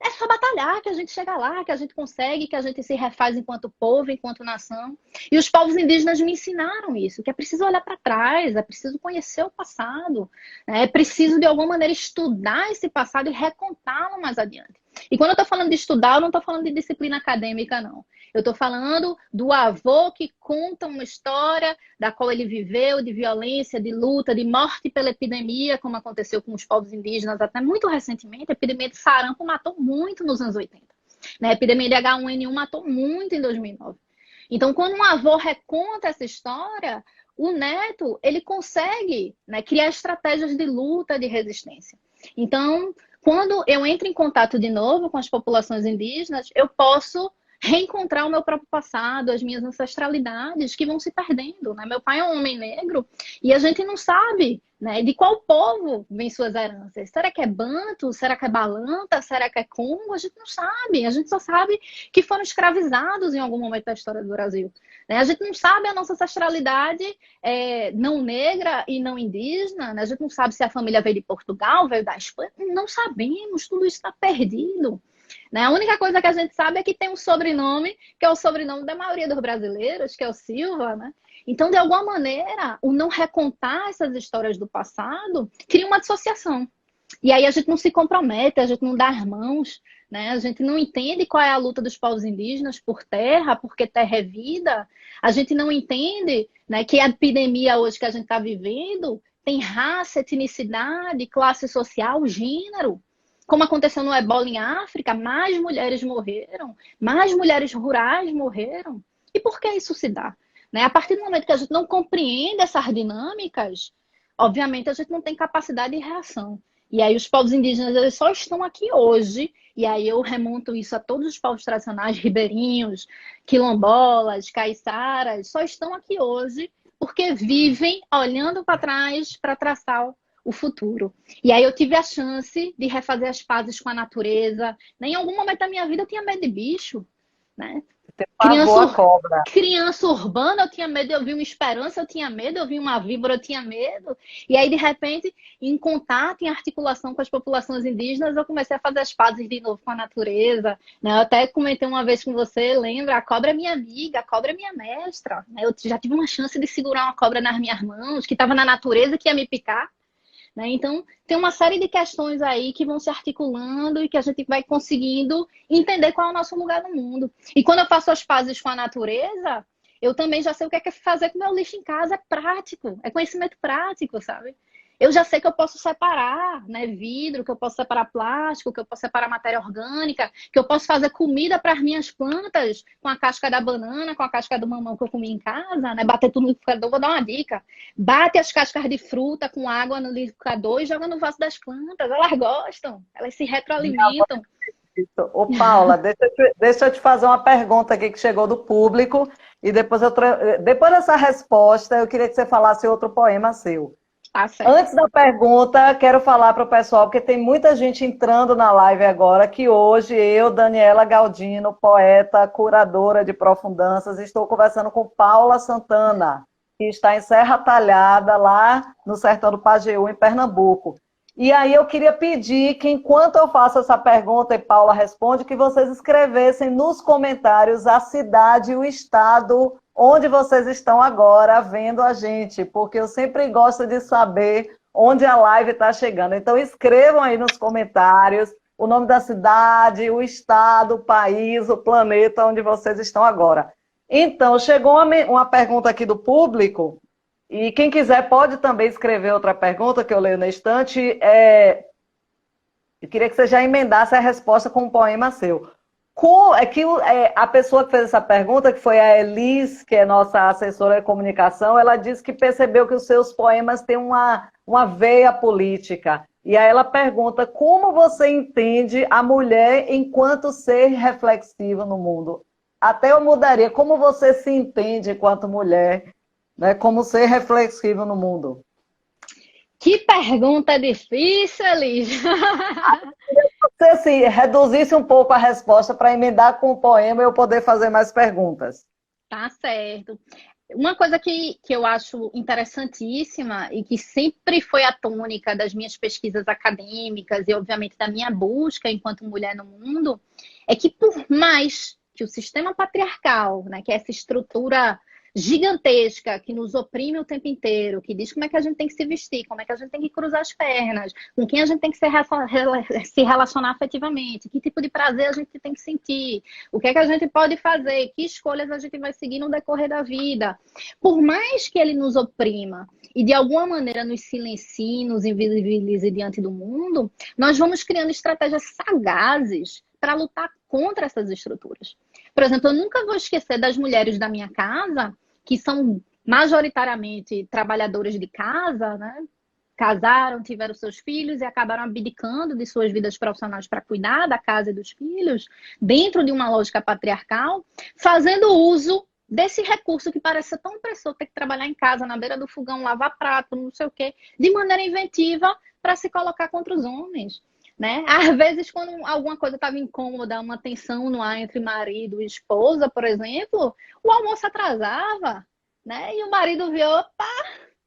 é só batalhar, que a gente chega lá, que a gente consegue, que a gente se refaz enquanto povo, enquanto nação. E os povos indígenas me ensinaram isso, que é preciso olhar para trás, é preciso conhecer o passado, né, é preciso, de alguma maneira, estudar esse passado e recontá-lo mais adiante. E quando eu estou falando de estudar, eu não estou falando de disciplina acadêmica, não. Eu estou falando do avô que conta uma história da qual ele viveu, de violência, de luta, de morte pela epidemia, como aconteceu com os povos indígenas até muito recentemente. A epidemia de sarampo matou muito nos anos 80. Né? A epidemia de H1N1 matou muito em 2009. Então, quando um avô reconta essa história, o neto ele consegue, né, criar estratégias de luta, de resistência. Então, quando eu entro em contato de novo com as populações indígenas, eu posso reencontrar o meu próprio passado, as minhas ancestralidades que vão se perdendo, né? Meu pai é um homem negro e a gente não sabe, né, de qual povo vem suas heranças. Será que é Banto? Será que é Balanta? Será que é Congo? A gente não sabe. A gente só sabe que foram escravizados em algum momento da história do Brasil. Né? A gente não sabe a nossa ancestralidade não negra e não indígena. Né? A gente não sabe se a família veio de Portugal, veio da Espanha. Não sabemos. Tudo isso está perdido. Né? A única coisa que a gente sabe é que tem um sobrenome, que é o sobrenome da maioria dos brasileiros, que é o Silva, né? Então, de alguma maneira, o não recontar essas histórias do passado cria uma dissociação. E aí a gente não se compromete, a gente não dá as mãos, né? A gente não entende qual é a luta dos povos indígenas por terra, porque terra é vida. A gente não entende, né, que a epidemia hoje que a gente está vivendo tem raça, etnicidade, classe social, gênero. Como aconteceu no Ebola em África, mais mulheres morreram, mais mulheres rurais morreram. E por que isso se dá? Né? A partir do momento que a gente não compreende essas dinâmicas, obviamente a gente não tem capacidade de reação. E aí os povos indígenas eles só estão aqui hoje, e aí eu remonto isso a todos os povos tradicionais, ribeirinhos, quilombolas, caiçaras, só estão aqui hoje porque vivem olhando para trás para traçar o futuro. E aí eu tive a chance de refazer as pazes com a natureza. Em algum momento da minha vida eu tinha medo de bicho, né? Criança urbana, eu tinha medo, eu vi uma esperança, eu tinha medo, eu vi uma víbora, eu tinha medo. E aí, de repente, em contato, em articulação com as populações indígenas, eu comecei a fazer as pazes de novo com a natureza. Né? Eu até comentei uma vez com você, lembra? A cobra é minha amiga, a cobra é minha mestra. Né? Eu já tive uma chance de segurar uma cobra nas minhas mãos, que estava na natureza, que ia me picar. Né? Então, tem uma série de questões aí que vão se articulando e que a gente vai conseguindo entender qual é o nosso lugar no mundo. E quando eu faço as pazes com a natureza, eu também já sei o que é fazer com o meu lixo em casa. É prático, é conhecimento prático, sabe? Eu já sei que eu posso separar, né, vidro, que eu posso separar plástico, que eu posso separar matéria orgânica, que eu posso fazer comida para as minhas plantas com a casca da banana, com a casca do mamão que eu comi em casa, né? Bater tudo no liquidificador. Vou dar uma dica. Bate as cascas de fruta com água no liquidificador e joga no vaso das plantas. Elas gostam, elas se retroalimentam. Ô, Paula, deixa eu te fazer uma pergunta aqui que chegou do público e depois dessa resposta eu queria que você falasse outro poema seu. Antes da pergunta, quero falar para o pessoal, porque tem muita gente entrando na live agora, que hoje eu, Daniela Galdino, poeta, curadora de Profundanças, estou conversando com Paula Santana, que está em Serra Talhada, lá no sertão do Pajeú, em Pernambuco. E aí eu queria pedir que, enquanto eu faço essa pergunta e Paula responde, que vocês escrevessem nos comentários a cidade e o estado onde vocês estão agora vendo a gente, porque eu sempre gosto de saber onde a live está chegando. Então escrevam aí nos comentários o nome da cidade, o estado, o país, o planeta onde vocês estão agora. Então, chegou uma pergunta aqui do público, e quem quiser pode também escrever outra pergunta que eu leio na estante. Eu queria que você já emendasse a resposta com um poema seu. É que a pessoa que fez essa pergunta, que foi a Elis, que é nossa assessora de comunicação, ela disse que percebeu que os seus poemas têm uma veia política. E aí ela pergunta como você entende a mulher enquanto ser reflexivo no mundo. Até eu mudaria, como você se entende enquanto mulher, né, como ser reflexivo no mundo? Que pergunta difícil, Elis. Você assim, reduzisse um pouco a resposta para emendar com o poema e eu poder fazer mais perguntas. Tá certo. Uma coisa que eu acho interessantíssima e que sempre foi a tônica das minhas pesquisas acadêmicas e, obviamente, da minha busca enquanto mulher no mundo, é que por mais que o sistema patriarcal, né, que é essa estrutura gigantesca que nos oprime o tempo inteiro, que diz como é que a gente tem que se vestir, como é que a gente tem que cruzar as pernas, com quem a gente tem que se relacionar afetivamente, que tipo de prazer a gente tem que sentir, o que é que a gente pode fazer, que escolhas a gente vai seguir no decorrer da vida. Por mais que ele nos oprima e de alguma maneira nos silencie, nos invisibilize diante do mundo, nós vamos criando estratégias sagazes para lutar contra essas estruturas. Por exemplo, eu nunca vou esquecer das mulheres da minha casa, que são majoritariamente trabalhadoras de casa, né? Casaram, tiveram seus filhos e acabaram abdicando de suas vidas profissionais para cuidar da casa e dos filhos, dentro de uma lógica patriarcal, fazendo uso desse recurso que parece ser tão opressor, ter que trabalhar em casa, na beira do fogão, lavar prato, não sei o quê, de maneira inventiva para se colocar contra os homens. Né? Às vezes, quando alguma coisa estava incômoda, uma tensão no ar entre marido e esposa, por exemplo, o almoço atrasava, né? E o marido viu, opa,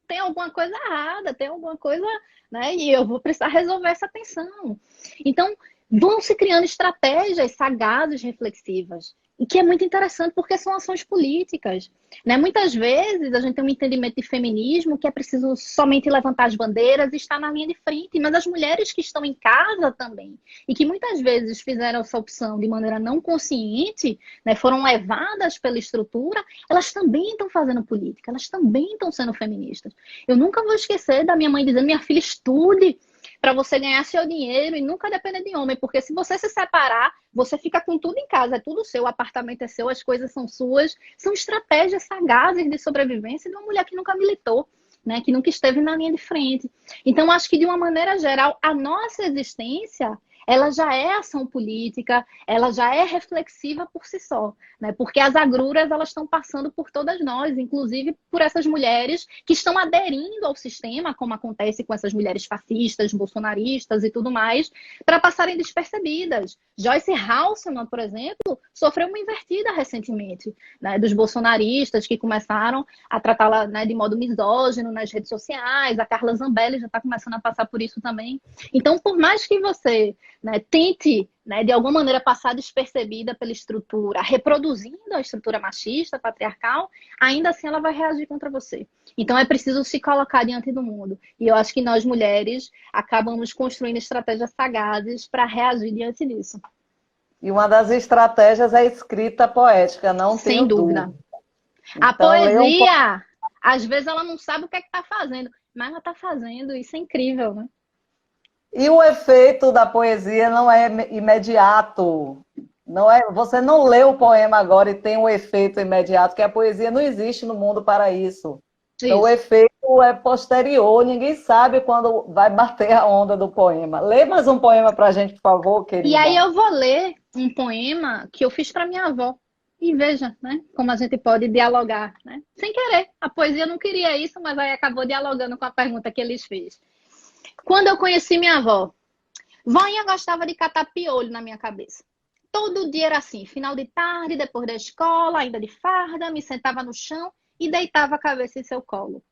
tem alguma coisa errada, tem alguma coisa, né? E eu vou precisar resolver essa tensão. Então, vão se criando estratégias sagazes, reflexivas. E que é muito interessante porque são ações políticas. Né? Muitas vezes a gente tem um entendimento de feminismo que é preciso somente levantar as bandeiras e estar na linha de frente, mas as mulheres que estão em casa também, e que muitas vezes fizeram essa opção de maneira não consciente, né, foram levadas pela estrutura, elas também estão fazendo política, elas também estão sendo feministas. Eu nunca vou esquecer da minha mãe dizendo, minha filha, estude para você ganhar seu dinheiro e nunca depender de homem, porque se você se separar, você fica com tudo em casa, é tudo seu, o apartamento é seu, as coisas são suas. São estratégias sagazes de sobrevivência de uma mulher que nunca militou, né, que nunca esteve na linha de frente. Então, acho que de uma maneira geral, a nossa existência, ela já é ação política, ela já é reflexiva por si só, né? Porque as agruras, elas estão passando por todas nós, inclusive por essas mulheres que estão aderindo ao sistema, como acontece com essas mulheres fascistas, bolsonaristas e tudo mais, para passarem despercebidas. Joyce Halseman, por exemplo, sofreu uma invertida recentemente, né, dos bolsonaristas que começaram a tratá-la, né, de modo misógino nas redes sociais. A Carla Zambelli já está começando a passar por isso também. Então, por mais que você, né, tente, né, de alguma maneira passar despercebida pela estrutura, reproduzindo a estrutura machista, patriarcal, ainda assim ela vai reagir contra você. Então é preciso se colocar diante do mundo. E eu acho que nós mulheres acabamos construindo estratégias sagazes para reagir diante disso. E uma das estratégias é a escrita poética, não tenho Sem dúvida. dúvida. A Então, poesia, às vezes ela não sabe o que é que está fazendo, mas ela está fazendo, isso é incrível, né? E o efeito da poesia não é imediato. Não é, você não lê o poema agora e tem um efeito imediato, que a poesia não existe no mundo para isso. Então, o efeito é posterior, ninguém sabe quando vai bater a onda do poema. Lê mais um poema para a gente, por favor, querida. E aí eu vou ler um poema que eu fiz para minha avó. E veja, né, como a gente pode dialogar, né? Sem querer. A poesia não queria isso, mas aí acabou dialogando com a pergunta que eles fez. Quando eu conheci minha avó, voinha gostava de catar piolho na minha cabeça. Todo dia era assim, final de tarde, depois da escola, ainda de farda, me sentava no chão e deitava a cabeça em seu colo.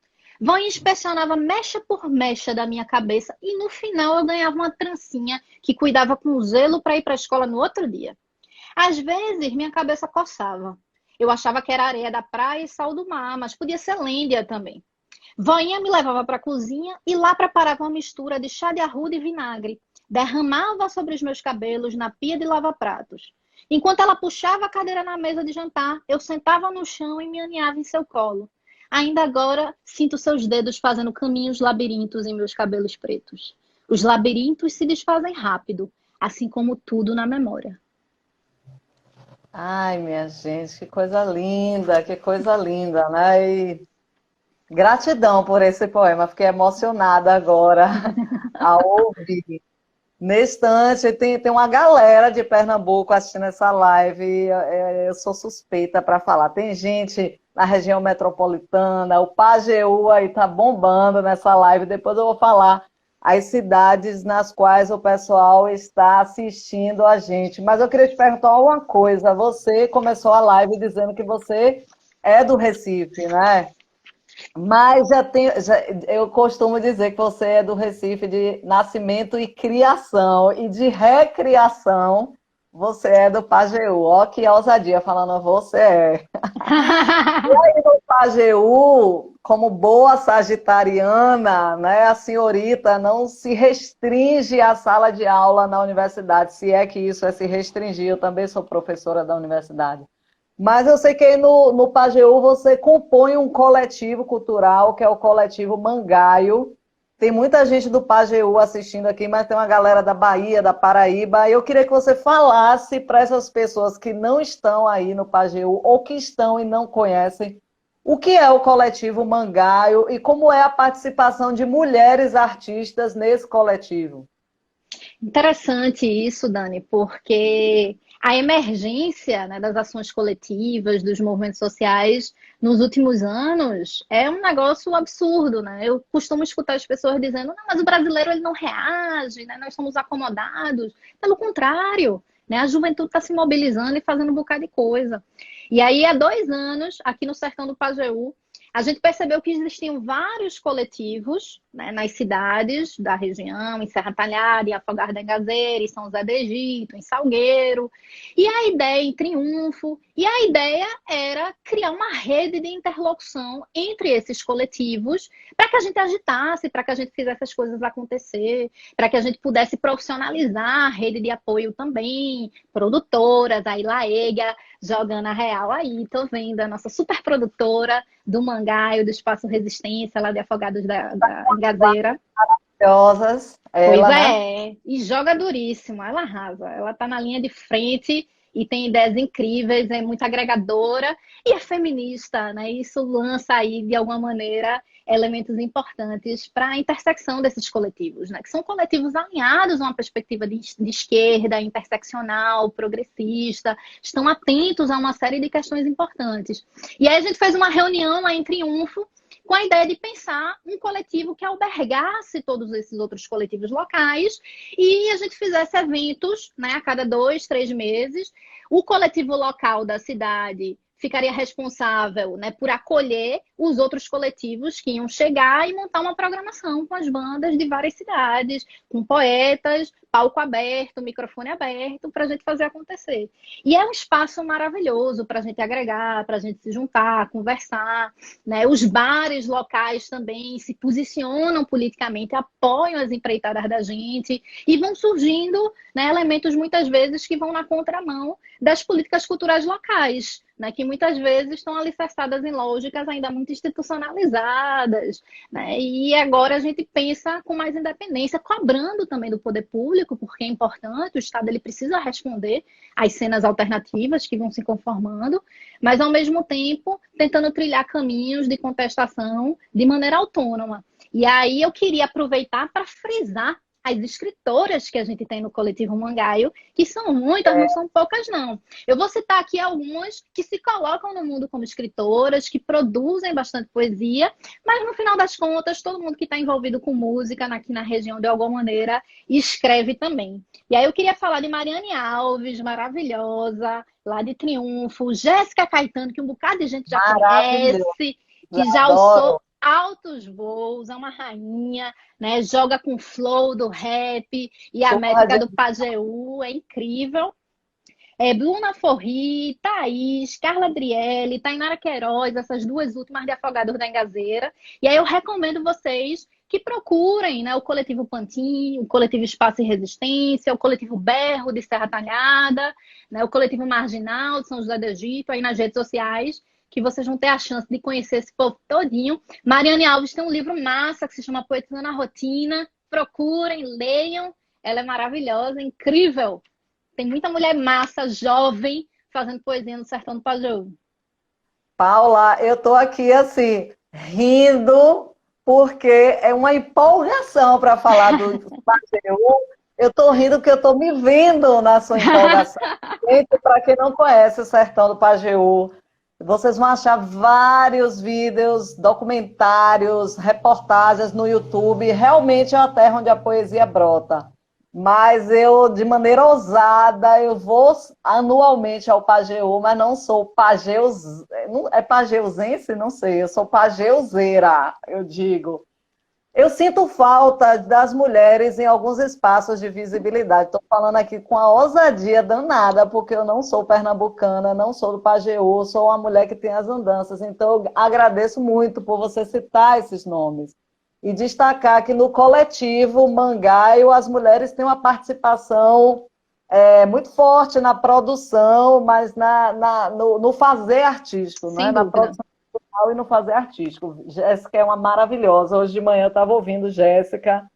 Voinha inspecionava mecha por mecha da minha cabeça e no final eu ganhava uma trancinha que cuidava com zelo para ir para a escola no outro dia. Às vezes minha cabeça coçava. Eu achava que era areia da praia e sal do mar, mas podia ser lêndia também. Voinha me levava para a cozinha e lá preparava uma mistura de chá de arruda e vinagre. Derramava sobre os meus cabelos na pia de lava-pratos. Enquanto ela puxava a cadeira na mesa de jantar, eu sentava no chão e me aninhava em seu colo. Ainda agora sinto seus dedos fazendo caminhos labirintos em meus cabelos pretos. Os labirintos se desfazem rápido, assim como tudo na memória. Ai, minha gente, que coisa linda, né? E gratidão por esse poema, fiquei emocionada agora ao ouvir. Nesse instante, tem uma galera de Pernambuco assistindo essa live. Eu sou suspeita para falar. Tem gente na região metropolitana, o Pajeú aí tá bombando nessa live. Depois eu vou falar as cidades nas quais o pessoal está assistindo a gente. Mas eu queria te perguntar uma coisa. Você começou a live dizendo que você é do Recife, né? Mas eu costumo dizer que você é do Recife de nascimento e criação, e de recriação, você é do Pajeú. Ó, que ousadia falando você é. No Pajeú, como boa sagitariana, né, a senhorita não se restringe à sala de aula na universidade, se é que isso é se restringir. Eu também sou professora da universidade. Mas eu sei que aí no Pajeú você compõe um coletivo cultural, que é o coletivo Mangaio. Tem muita gente do Pajeú assistindo aqui, mas tem uma galera da Bahia, da Paraíba. Eu queria que você falasse para essas pessoas que não estão aí no Pajeú, ou que estão e não conhecem, o que é o coletivo Mangaio e como é a participação de mulheres artistas nesse coletivo. Interessante isso, Dani, porque a emergência, né, das ações coletivas, dos movimentos sociais nos últimos anos é um negócio absurdo, né? Eu costumo escutar as pessoas dizendo, não, mas o brasileiro ele não reage, né? Nós somos acomodados. Pelo contrário, né? A juventude está se mobilizando e fazendo um bocado de coisa. E aí, há 2 anos, aqui no Sertão do Pajeú, a gente percebeu que existiam vários coletivos, né, nas cidades da região, em Serra Talhada, em Afogados da Engazeira, em São José do Egito, em Salgueiro, e a ideia em Triunfo, e a ideia era criar uma rede de interlocução entre esses coletivos para que a gente agitasse, para que a gente fizesse as coisas acontecer, para que a gente pudesse profissionalizar a rede de apoio também, produtoras, a Ilaega, jogando a real aí, tô vendo a nossa super produtora do Mangaio, do Espaço Resistência, lá de Afogados da Engazeira. Maravilhosas, Pois ela, né? é, e joga duríssimo, ela arrasa. Ela tá na linha de frente e tem ideias incríveis, é muito agregadora e é feminista, né? Isso lança aí, de alguma maneira, elementos importantes para a intersecção desses coletivos, né? Que são coletivos alinhados a uma perspectiva de esquerda, interseccional, progressista, estão atentos a uma série de questões importantes. E aí a gente fez uma reunião lá em Triunfo, com a ideia de pensar um coletivo que albergasse todos esses outros coletivos locais e a gente fizesse eventos, né, a cada 2, 3 meses. O coletivo local da cidade ficaria responsável, né, por acolher os outros coletivos que iam chegar e montar uma programação com as bandas de várias cidades, com poetas, palco aberto, microfone aberto, para a gente fazer acontecer. E é um espaço maravilhoso para a gente agregar, para a gente se juntar, conversar, né? Os bares locais também se posicionam politicamente, apoiam as empreitadas da gente e vão surgindo, né, elementos muitas vezes que vão na contramão das políticas culturais locais, né, que muitas vezes estão alicerçadas em lógicas ainda muito institucionalizadas, né? E agora a gente pensa com mais independência, cobrando também do poder público, porque é importante, o Estado ele precisa responder às cenas alternativas que vão se conformando, mas ao mesmo tempo tentando trilhar caminhos de contestação de maneira autônoma. E aí eu queria aproveitar para frisar as escritoras que a gente tem no Coletivo Mangaio, que são muitas, não são poucas, não. Eu vou citar aqui algumas que se colocam no mundo como escritoras, que produzem bastante poesia, mas no final das contas, todo mundo que está envolvido com música aqui na região, de alguma maneira, escreve também. E aí eu queria falar de Mariane Alves, maravilhosa, lá de Triunfo, Jéssica Caetano, que um bocado de gente já Maravilhoso, conhece, que já alçou adoro. altos voos, é uma rainha, né? Joga com o flow do rap e a Porra métrica de do Pajeú, é incrível. É Bruna Forri, Thaís, Carla Adriele, Tainara Queiroz, essas duas últimas de Afogados da Engazeira. E aí eu recomendo vocês que procurem, né, o Coletivo Pantin, o Coletivo Espaço e Resistência, o Coletivo Berro de Serra Talhada, né, o Coletivo Marginal de São José do Egito, aí nas redes sociais, que vocês vão ter a chance de conhecer esse povo todinho. Mariane Alves tem um livro massa que se chama Poetisa na Rotina. Procurem, leiam. Ela é maravilhosa, incrível. Tem muita mulher massa, jovem, fazendo poesia no Sertão do Pajeú. Paula, eu tô aqui assim, rindo, porque é uma empolgação para falar do Pajeú. Eu tô rindo porque eu tô me vendo na sua empolgação. Gente, para quem não conhece o Sertão do Pajeú, vocês vão achar vários vídeos, documentários, reportagens no YouTube. Realmente é uma terra onde a poesia brota. Mas eu, de maneira ousada, eu vou anualmente ao Pajeú, mas não sou pajeus... É pajeuzense? Não sei, eu sou pajeuzeira, eu digo. Eu sinto falta das mulheres em alguns espaços de visibilidade. Estou falando aqui com a ousadia danada, porque eu não sou pernambucana, não sou do Pajeú, sou uma mulher que tem as andanças. Então, eu agradeço muito por você citar esses nomes. E destacar que no coletivo Mangaio, as mulheres têm uma participação muito forte na produção, mas no fazer artístico, né? Sem Na dúvida. produção e no fazer artístico. Jéssica é uma maravilhosa. Hoje de manhã eu estava ouvindo Jéssica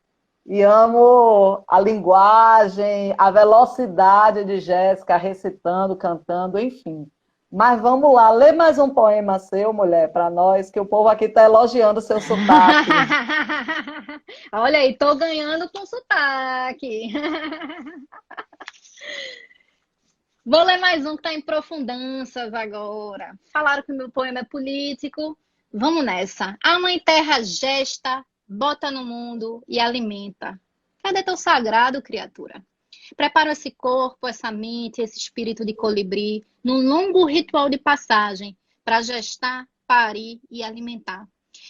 e amo a linguagem, a velocidade de Jéssica recitando, cantando, enfim. Mas vamos lá, lê mais um poema seu, mulher, para nós, que o povo aqui está elogiando o seu sotaque. Olha aí, tô ganhando com sotaque. Vou ler mais um que está em profundanças agora. Falaram que o meu poema é político. Vamos nessa. A mãe terra gesta, bota no mundo e alimenta. Cadê teu sagrado, criatura? Prepara esse corpo, essa mente, esse espírito de colibri num longo ritual de passagem para gestar, parir e alimentar.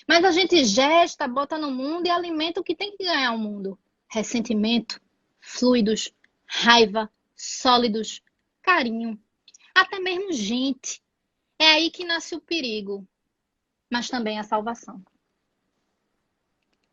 Mas a gente gesta, bota no mundo e alimenta o que tem que ganhar o mundo. Ressentimento, fluidos, raiva, sólidos, carinho, até mesmo gente. É aí que nasce o perigo, mas também a salvação.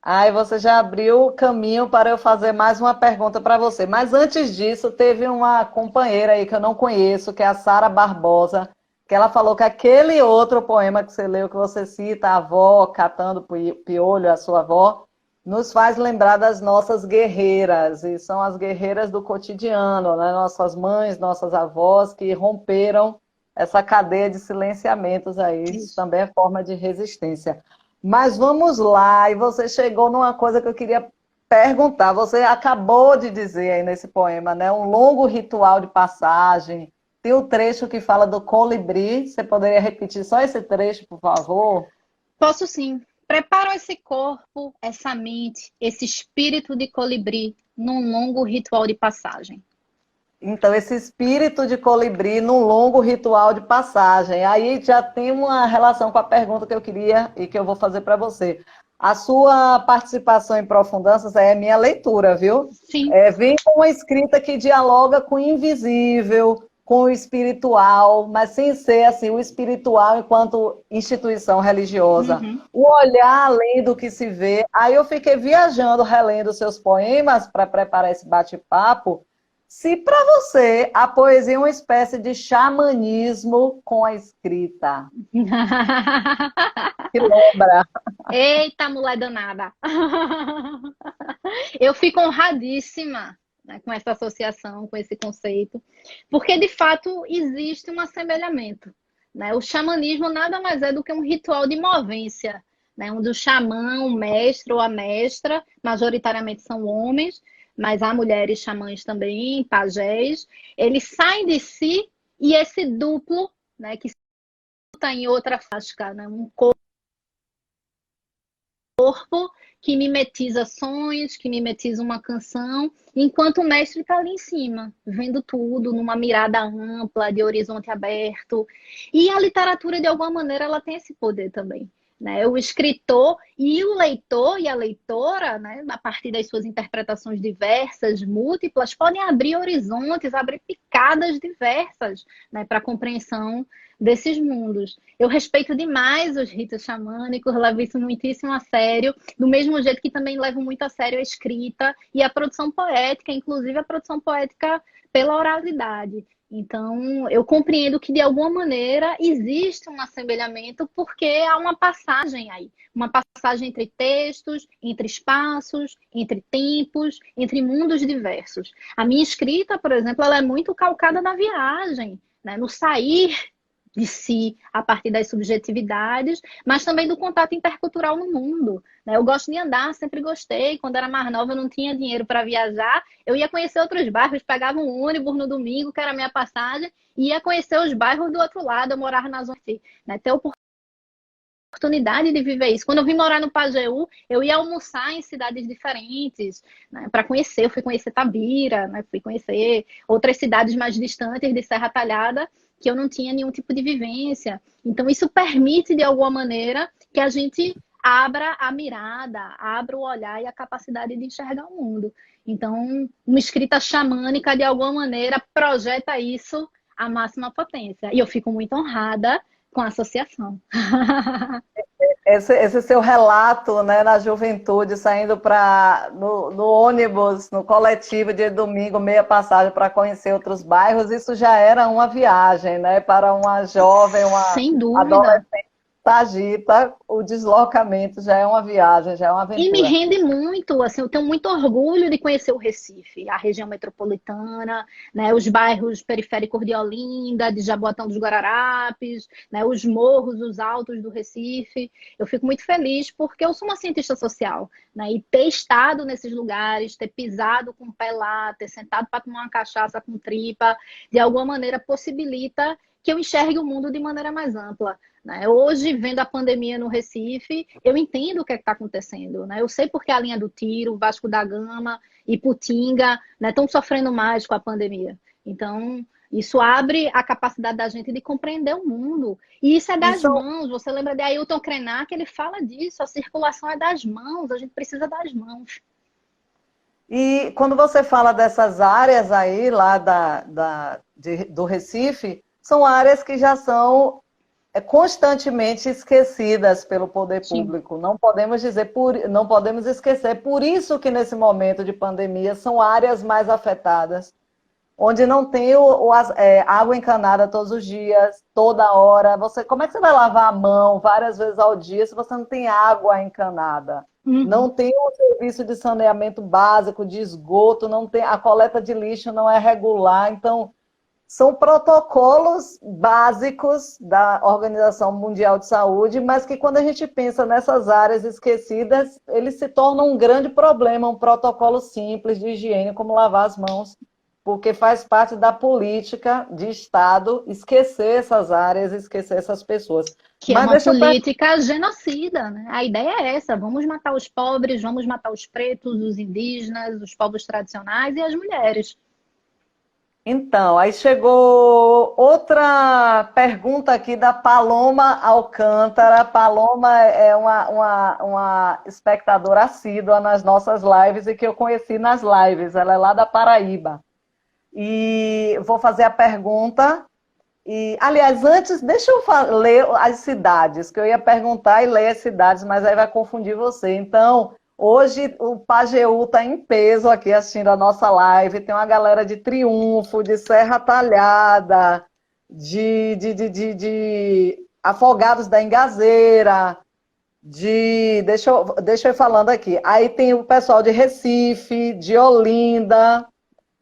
Ai, você já abriu o caminho para eu fazer mais uma pergunta para você. Mas antes disso, teve uma companheira aí que eu não conheço, que é a Sara Barbosa, que ela falou que aquele outro poema que você leu, que você cita, a avó catando piolho, a sua avó, nos faz lembrar das nossas guerreiras, e são as guerreiras do cotidiano, né? Nossas mães, nossas avós, que romperam essa cadeia de silenciamentos aí, isso Isso. também é forma de resistência. Mas vamos lá, e você chegou numa coisa que eu queria perguntar. Você acabou de dizer aí nesse poema, né? Um longo ritual de passagem. Tem o trecho que fala do colibri. Você poderia repetir só esse trecho, por favor? Posso sim. Preparo esse corpo, essa mente, esse espírito de colibri num longo ritual de passagem. Então, esse espírito de colibri num longo ritual de passagem. Aí já tem uma relação com a pergunta que eu queria e que eu vou fazer para você. A sua participação em Profundanças é minha leitura, viu? Sim. Vem com uma escrita que dialoga com o invisível, com o espiritual, mas sem ser assim, o espiritual enquanto instituição religiosa. Uhum. O olhar além do que se vê. Aí eu fiquei viajando, relendo seus poemas para preparar esse bate-papo. Se para você a poesia é uma espécie de xamanismo com a escrita, que lembra? Eita, mulher danada. Eu fico honradíssima, né, com essa associação, com esse conceito, porque de fato existe um assemelhamento, né? O xamanismo nada mais é do que um ritual de movência, né? Onde o xamã, o mestre ou a mestra, majoritariamente são homens, mas há mulheres xamãs também, pajés, eles saem de si e esse duplo, né, que está em outra faixa, né? Um corpo que mimetiza sons, que mimetiza uma canção, enquanto o mestre está ali em cima, vendo tudo, numa mirada ampla, de horizonte aberto. E a literatura, de alguma maneira, ela tem esse poder também. Né? O escritor e o leitor e a leitora, né, a partir das suas interpretações diversas, múltiplas, podem abrir horizontes, abrir picadas diversas, né, para a compreensão desses mundos. Eu respeito demais os ritos xamânicos, levo isso muitíssimo a sério, do mesmo jeito que também levo muito a sério a escrita e a produção poética, inclusive a produção poética pela oralidade. Então, eu compreendo que, de alguma maneira, existe um assemelhamento porque há uma passagem aí. Uma passagem entre textos, entre espaços, entre tempos, entre mundos diversos. A minha escrita, por exemplo, ela é muito calcada na viagem, né? No sair de si a partir das subjetividades, mas também do contato intercultural no mundo, né? Eu gosto de andar, sempre gostei. Quando era mais nova, eu não tinha dinheiro para viajar, eu ia conhecer outros bairros, pegava um ônibus no domingo, que era a minha passagem, e ia conhecer os bairros do outro lado. Eu morava na zona, né? Ter oportunidade de viver isso. Quando eu vim morar no Pajeú, eu ia almoçar em cidades diferentes, né, para conhecer. Eu fui conhecer Tabira, né, fui conhecer outras cidades mais distantes de Serra Talhada, que eu não tinha nenhum tipo de vivência. Então, isso permite, de alguma maneira, que a gente abra a mirada, abra o olhar e a capacidade de enxergar o mundo. Então, uma escrita xamânica, de alguma maneira, projeta isso à máxima potência. E eu fico muito honrada com a associação. Esse seu relato, né, na juventude, saindo no ônibus, no coletivo de domingo, meia passagem para conhecer outros bairros, isso já era uma viagem, né, para uma jovem, uma Sem dúvida. adolescente Sagita, o deslocamento já é uma viagem, já é uma E me aventura. rende muito, assim, eu tenho muito orgulho de conhecer o Recife, a região metropolitana, né, os bairros periféricos de Olinda, de Jaboatão dos Guararapes, né, os morros, os altos do Recife. Eu fico muito feliz porque eu sou uma cientista social, né, e ter estado nesses lugares, ter pisado com o pé lá, ter sentado para tomar uma cachaça com tripa, de alguma maneira possibilita que eu enxergue o mundo de maneira mais ampla, né? Hoje, vendo a pandemia no Recife, eu entendo o que está acontecendo, né? Eu sei porque a linha do Tiro, Vasco da Gama e Putinga, né, estão sofrendo mais com a pandemia. Então, isso abre a capacidade da gente de compreender o mundo. E isso é das Isso, mãos. Você lembra de Ailton Krenak, ele fala disso. A circulação é das mãos, a gente precisa das mãos. e quando você fala dessas áreas aí, lá do Recife, são áreas que já são constantemente esquecidas pelo poder Sim. público. Não podemos não podemos esquecer. Por isso que nesse momento de pandemia são áreas mais afetadas, onde não tem água encanada todos os dias, toda hora. Como é que você vai lavar a mão várias vezes ao dia se você não tem água encanada? Uhum. Não tem um serviço de saneamento básico, de esgoto, não tem, a coleta de lixo não é regular. Então, são protocolos básicos da Organização Mundial de Saúde, mas que quando a gente pensa nessas áreas esquecidas, eles se tornam um grande problema, um protocolo simples de higiene, como lavar as mãos, porque faz parte da política de Estado esquecer essas áreas, esquecer essas pessoas. Que é Mas uma deixa eu política genocida, né? A ideia é essa: vamos matar os pobres, vamos matar os pretos, os indígenas, os povos tradicionais e as mulheres. Então, aí chegou outra pergunta aqui da Paloma Alcântara. Paloma é uma espectadora assídua nas nossas lives e que eu conheci nas lives. Ela é lá da Paraíba. E vou fazer a pergunta. E, aliás, antes, deixa eu ler as cidades, que eu ia perguntar e ler as cidades, mas aí vai confundir você. Então, hoje o Pajeú está em peso aqui assistindo a nossa live. Tem uma galera de Triunfo, de Serra Talhada, de Afogados da Engazeira, deixa eu ir falando aqui. Aí tem o pessoal de Recife, de Olinda,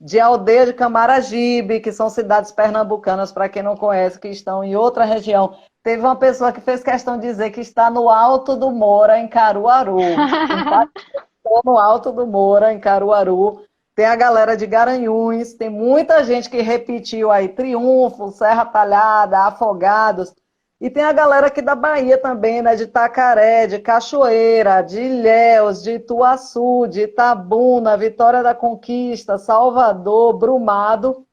de Aldeia de Camaragibe, que são cidades pernambucanas, para quem não conhece, que estão em outra região. Teve uma pessoa que fez questão de dizer que está no Alto do Moura, em Caruaru. Estou no Alto do Moura, em Caruaru. Tem a galera de Garanhuns, tem muita gente que repetiu aí Triunfo, Serra Talhada, Afogados. E tem a galera aqui da Bahia também, né? De Itacaré, de Cachoeira, de Ilhéus, de Ituaçu, de Itabuna, Vitória da Conquista, Salvador, Brumado.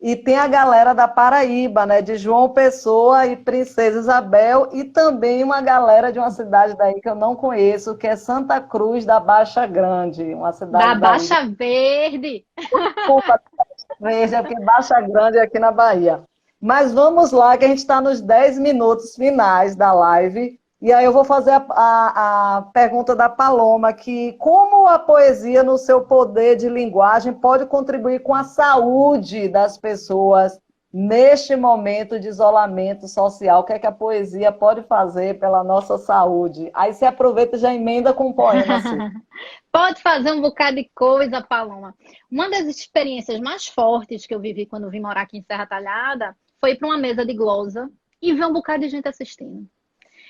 E tem a galera da Paraíba, né? De João Pessoa e Princesa Isabel. E também uma galera de uma cidade daí que eu não conheço, que é Santa Cruz da Baixa Grande. Uma Da cidade daí. Baixa Verde. Desculpa, veja, porque Baixa Grande é aqui na Bahia. Mas vamos lá, que a gente está nos 10 minutos finais da live. E aí eu vou fazer a pergunta da Paloma, que como a poesia, no seu poder de linguagem, pode contribuir com a saúde das pessoas neste momento de isolamento social? O que é que a poesia pode fazer pela nossa saúde? Aí você aproveita e já emenda com um poema, assim. Pode fazer um bocado de coisa, Paloma. Uma das experiências mais fortes que eu vivi quando vim morar aqui em Serra Talhada foi para uma mesa de glosa e ver um bocado de gente assistindo.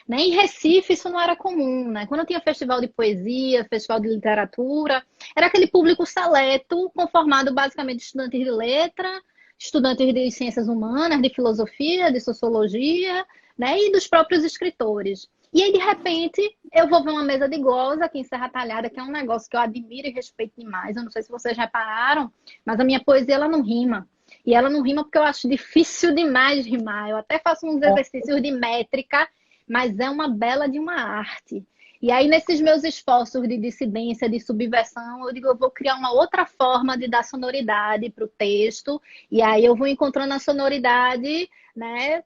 Né? Em Recife, isso não era comum, né? Quando tinha festival de poesia, festival de literatura, era aquele público seleto, conformado basicamente de estudantes de letra, estudantes de ciências humanas, de filosofia, de sociologia, né? E dos próprios escritores. E aí, de repente, eu vou ver uma mesa de glosa aqui em Serra Talhada, que é um negócio que eu admiro e respeito demais. Eu não sei se vocês repararam, mas a minha poesia, ela não rima. E ela não rima porque eu acho difícil demais rimar. Eu até faço uns exercícios de métrica, mas é uma bela de uma arte. E aí, nesses meus esforços de dissidência, de subversão, eu digo, eu vou criar uma outra forma de dar sonoridade para o texto, e aí eu vou encontrando a sonoridade, né,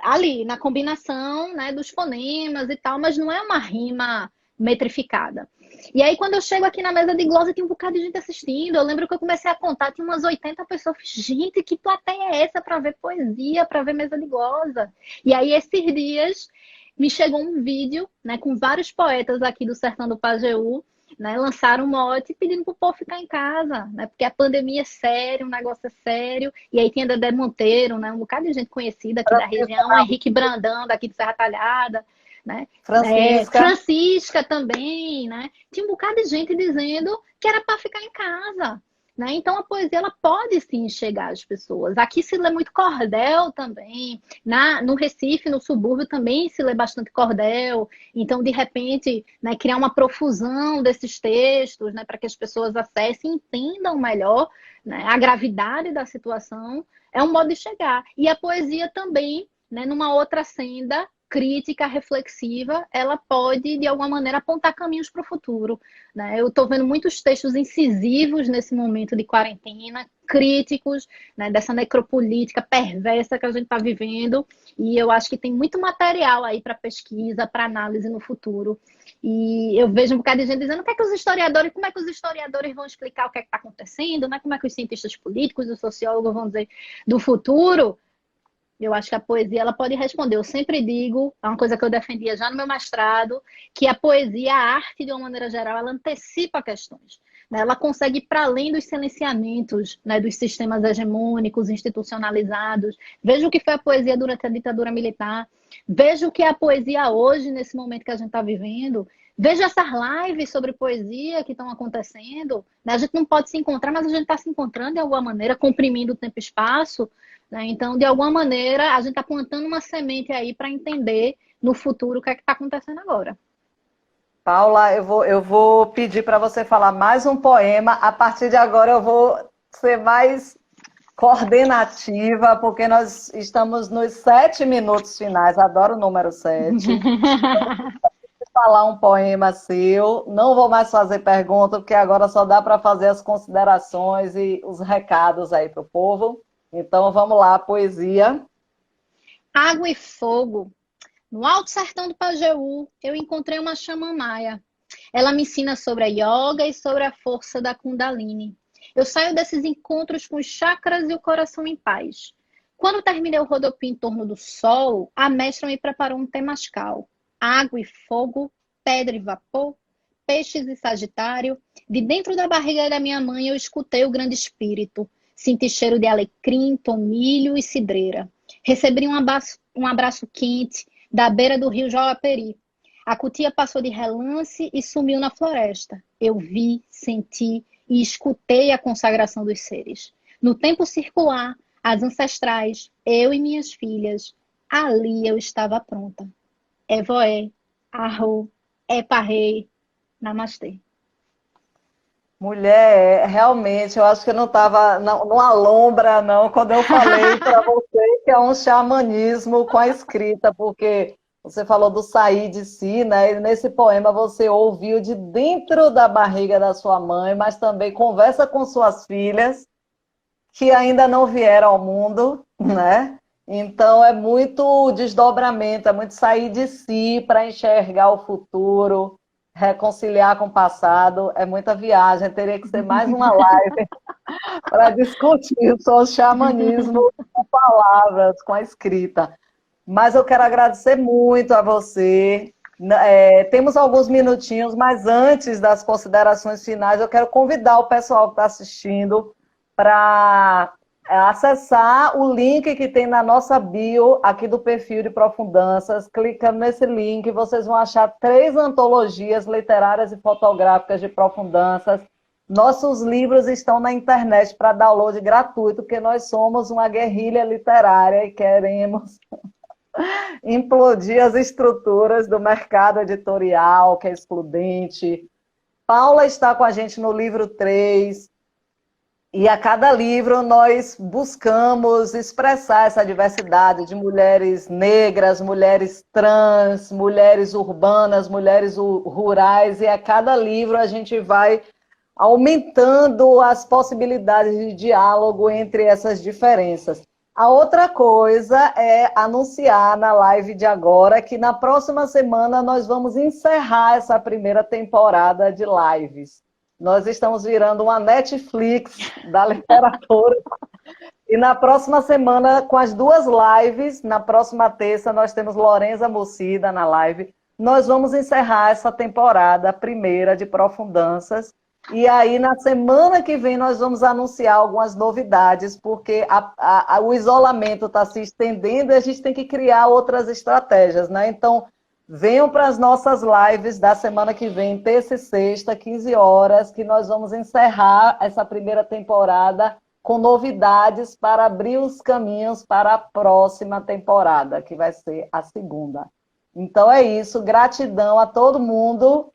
ali, na combinação, né, dos fonemas e tal, mas não é uma rima metrificada. E aí, quando eu chego aqui na mesa de glosa, tem um bocado de gente assistindo. Eu lembro que eu comecei a contar, tinha umas 80 pessoas. Gente, que plateia é essa para ver poesia, para ver mesa de glosa? E aí, esses dias, me chegou um vídeo, né, com vários poetas aqui do Sertão do Pajeú, né, lançaram um mote pedindo pro povo ficar em casa, né, porque a pandemia é séria, o negócio é sério. E aí tinha Dedé Monteiro, né, um bocado de gente conhecida aqui da região, o Henrique Brandão, daqui de Serra Talhada, né? Francisca também, né? Tinha um bocado de gente dizendo que era para ficar em casa, né? Então a poesia ela pode sim chegar às pessoas. Aqui se lê muito cordel também, no Recife, no subúrbio também se lê bastante cordel. Então de repente, né, criar uma profusão desses textos, né, para que as pessoas acessem e entendam melhor, né, a gravidade da situação, é um modo de chegar. E a poesia também, né, numa outra senda crítica, reflexiva, ela pode, de alguma maneira, apontar caminhos para o futuro. Né? Eu estou vendo muitos textos incisivos nesse momento de quarentena, críticos, né, dessa necropolítica perversa que a gente está vivendo, e eu acho que tem muito material aí para pesquisa, para análise no futuro. E eu vejo um bocado de gente dizendo como é que os historiadores vão explicar o que é está acontecendo, né? Como é que os cientistas políticos, os sociólogos vão dizer do futuro. Eu acho que a poesia ela pode responder. Eu sempre digo, é uma coisa que eu defendia já no meu mestrado, que a poesia, a arte, de uma maneira geral, ela antecipa questões. Né? Ela consegue ir para além dos silenciamentos, né, dos sistemas hegemônicos, institucionalizados. Veja o que foi a poesia durante a ditadura militar. Veja o que é a poesia hoje, nesse momento que a gente está vivendo. Veja essas lives sobre poesia que estão acontecendo. Né? A gente não pode se encontrar, mas a gente está se encontrando de alguma maneira, comprimindo o tempo e espaço. Né? Então, de alguma maneira, a gente está plantando uma semente aí para entender no futuro o que é que está acontecendo agora. Paula, eu vou pedir para você falar mais um poema. A partir de agora eu vou ser mais coordenativa, porque nós estamos nos 7 minutos finais. Adoro o número 7. Falar um poema seu. Não vou mais fazer pergunta, porque agora só dá para fazer as considerações e os recados aí para o povo. Então, vamos lá, poesia. Água e fogo. No Alto Sertão do Pajeú, eu encontrei uma xamã-maia. Ela me ensina sobre a yoga e sobre a força da Kundalini. Eu saio desses encontros com os chakras e o coração em paz. Quando terminei o rodopio em torno do sol, a mestra me preparou um temascal. Água e fogo, pedra e vapor, peixes e sagitário. De dentro da barriga da minha mãe eu escutei o grande espírito. Senti cheiro de alecrim, tomilho e cidreira. Recebi um abraço quente da beira do rio Joaperi. A cutia passou de relance e sumiu na floresta. Eu vi, senti e escutei a consagração dos seres. No tempo circular, as ancestrais, eu e minhas filhas, ali eu estava pronta. Evoé, Arro, Eparrei, Namastê. Mulher, realmente, eu acho que eu não estava numa lombra, não, quando eu falei para você que é um xamanismo com a escrita, porque você falou do sair de si, né? E nesse poema você ouviu de dentro da barriga da sua mãe, mas também conversa com suas filhas, que ainda não vieram ao mundo, né? Então é muito desdobramento, é muito sair de si para enxergar o futuro, reconciliar com o passado, é muita viagem, teria que ser mais uma live para discutir sobre o xamanismo com palavras, com a escrita. Mas eu quero agradecer muito a você. Temos alguns minutinhos, mas antes das considerações finais, eu quero convidar o pessoal que está assistindo para acessar o link que tem na nossa bio aqui do perfil de Profundanças. Clicando nesse link, vocês vão achar 3 antologias literárias e fotográficas de Profundanças. Nossos livros estão na internet para download gratuito, porque nós somos uma guerrilha literária e queremos implodir as estruturas do mercado editorial, que é excludente. Paula está com a gente no livro 3. E a cada livro nós buscamos expressar essa diversidade de mulheres negras, mulheres trans, mulheres urbanas, mulheres rurais, e a cada livro a gente vai aumentando as possibilidades de diálogo entre essas diferenças. A outra coisa é anunciar na live de agora que na próxima semana nós vamos encerrar essa primeira temporada de lives. Nós estamos virando uma Netflix da literatura. E na próxima semana, com as 2 lives, na próxima terça, nós temos Lorenza Mucida na live. Nós vamos encerrar essa temporada primeira de Profundanças. E aí, na semana que vem, nós vamos anunciar algumas novidades, porque o isolamento está se estendendo e a gente tem que criar outras estratégias, né? Então, venham para as nossas lives da semana que vem, terça e sexta, 15 horas, que nós vamos encerrar essa primeira temporada com novidades para abrir os caminhos para a próxima temporada, que vai ser a segunda. Então é isso, gratidão a todo mundo.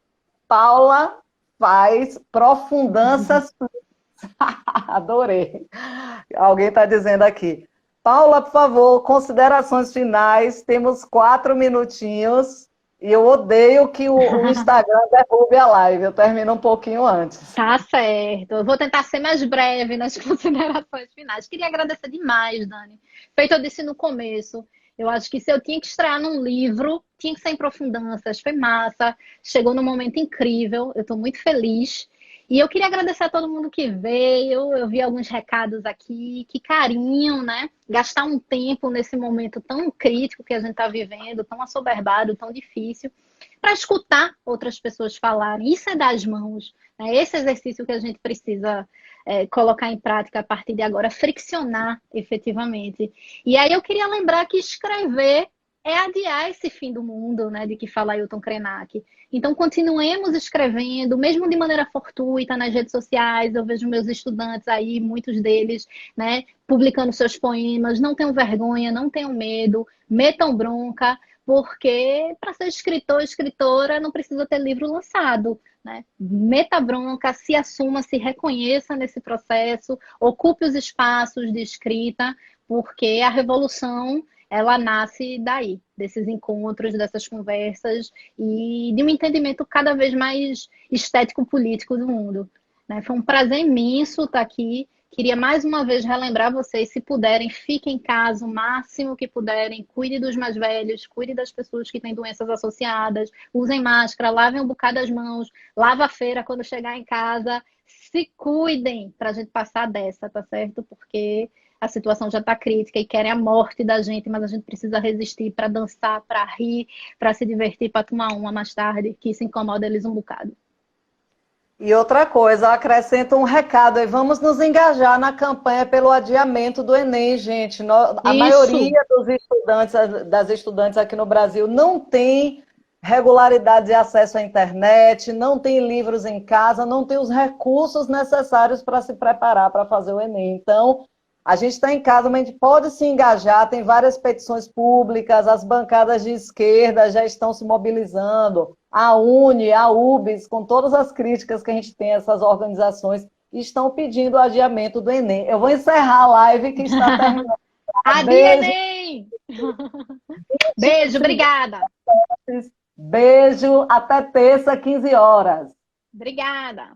Paula faz Profundanças. Adorei. Alguém está dizendo aqui. Paula, por favor, considerações finais. Temos 4 minutinhos. E eu odeio que o Instagram derrube a live. Eu termino um pouquinho antes. Tá certo. Eu vou tentar ser mais breve nas considerações finais. Queria agradecer demais, Dani. Feito eu disse no começo, eu acho que se eu tinha que estrear num livro, tinha que ser em Profundanças. Foi massa. Chegou num momento incrível. Eu estou muito feliz. E eu queria agradecer a todo mundo que veio. Eu vi alguns recados aqui. Que carinho, né? Gastar um tempo nesse momento tão crítico que a gente está vivendo, tão assoberbado, tão difícil, para escutar outras pessoas falarem. Isso é dar as mãos. Né? Esse exercício que a gente precisa colocar em prática a partir de agora, friccionar efetivamente. E aí eu queria lembrar que escrever é adiar esse fim do mundo, né, de que fala Ailton Krenak. Então, continuemos escrevendo, mesmo de maneira fortuita nas redes sociais. Eu vejo meus estudantes aí, muitos deles, né, publicando seus poemas. Não tenham vergonha, não tenham medo, metam bronca, porque para ser escritor, escritora, não precisa ter livro lançado. Né? Meta bronca, se assuma, se reconheça nesse processo, ocupe os espaços de escrita, porque a revolução ela nasce daí, desses encontros, dessas conversas e de um entendimento cada vez mais estético-político do mundo. Né? Foi um prazer imenso estar aqui. Queria mais uma vez relembrar vocês, se puderem, fiquem em casa o máximo que puderem, cuide dos mais velhos, cuide das pessoas que têm doenças associadas, usem máscara, lavem um bocado as mãos, lava a feira quando chegar em casa, se cuidem para a gente passar dessa, tá certo? Porque a situação já está crítica e querem a morte da gente, mas a gente precisa resistir para dançar, para rir, para se divertir, para tomar uma mais tarde, que isso incomoda eles um bocado. E outra coisa, eu acrescento um recado aí, vamos nos engajar na campanha pelo adiamento do Enem, gente. A maioria dos estudantes, das estudantes aqui no Brasil não tem regularidade de acesso à internet, não tem livros em casa, não tem os recursos necessários para se preparar para fazer o Enem. Então, a gente está em casa, mas a gente pode se engajar, tem várias petições públicas, as bancadas de esquerda já estão se mobilizando, a UNE, a UBS, com todas as críticas que a gente tem a essas organizações, estão pedindo o adiamento do Enem. Eu vou encerrar a live que está terminando. Adia Enem! Beijo, obrigada. Beijo, até terça, 15 horas. Obrigada.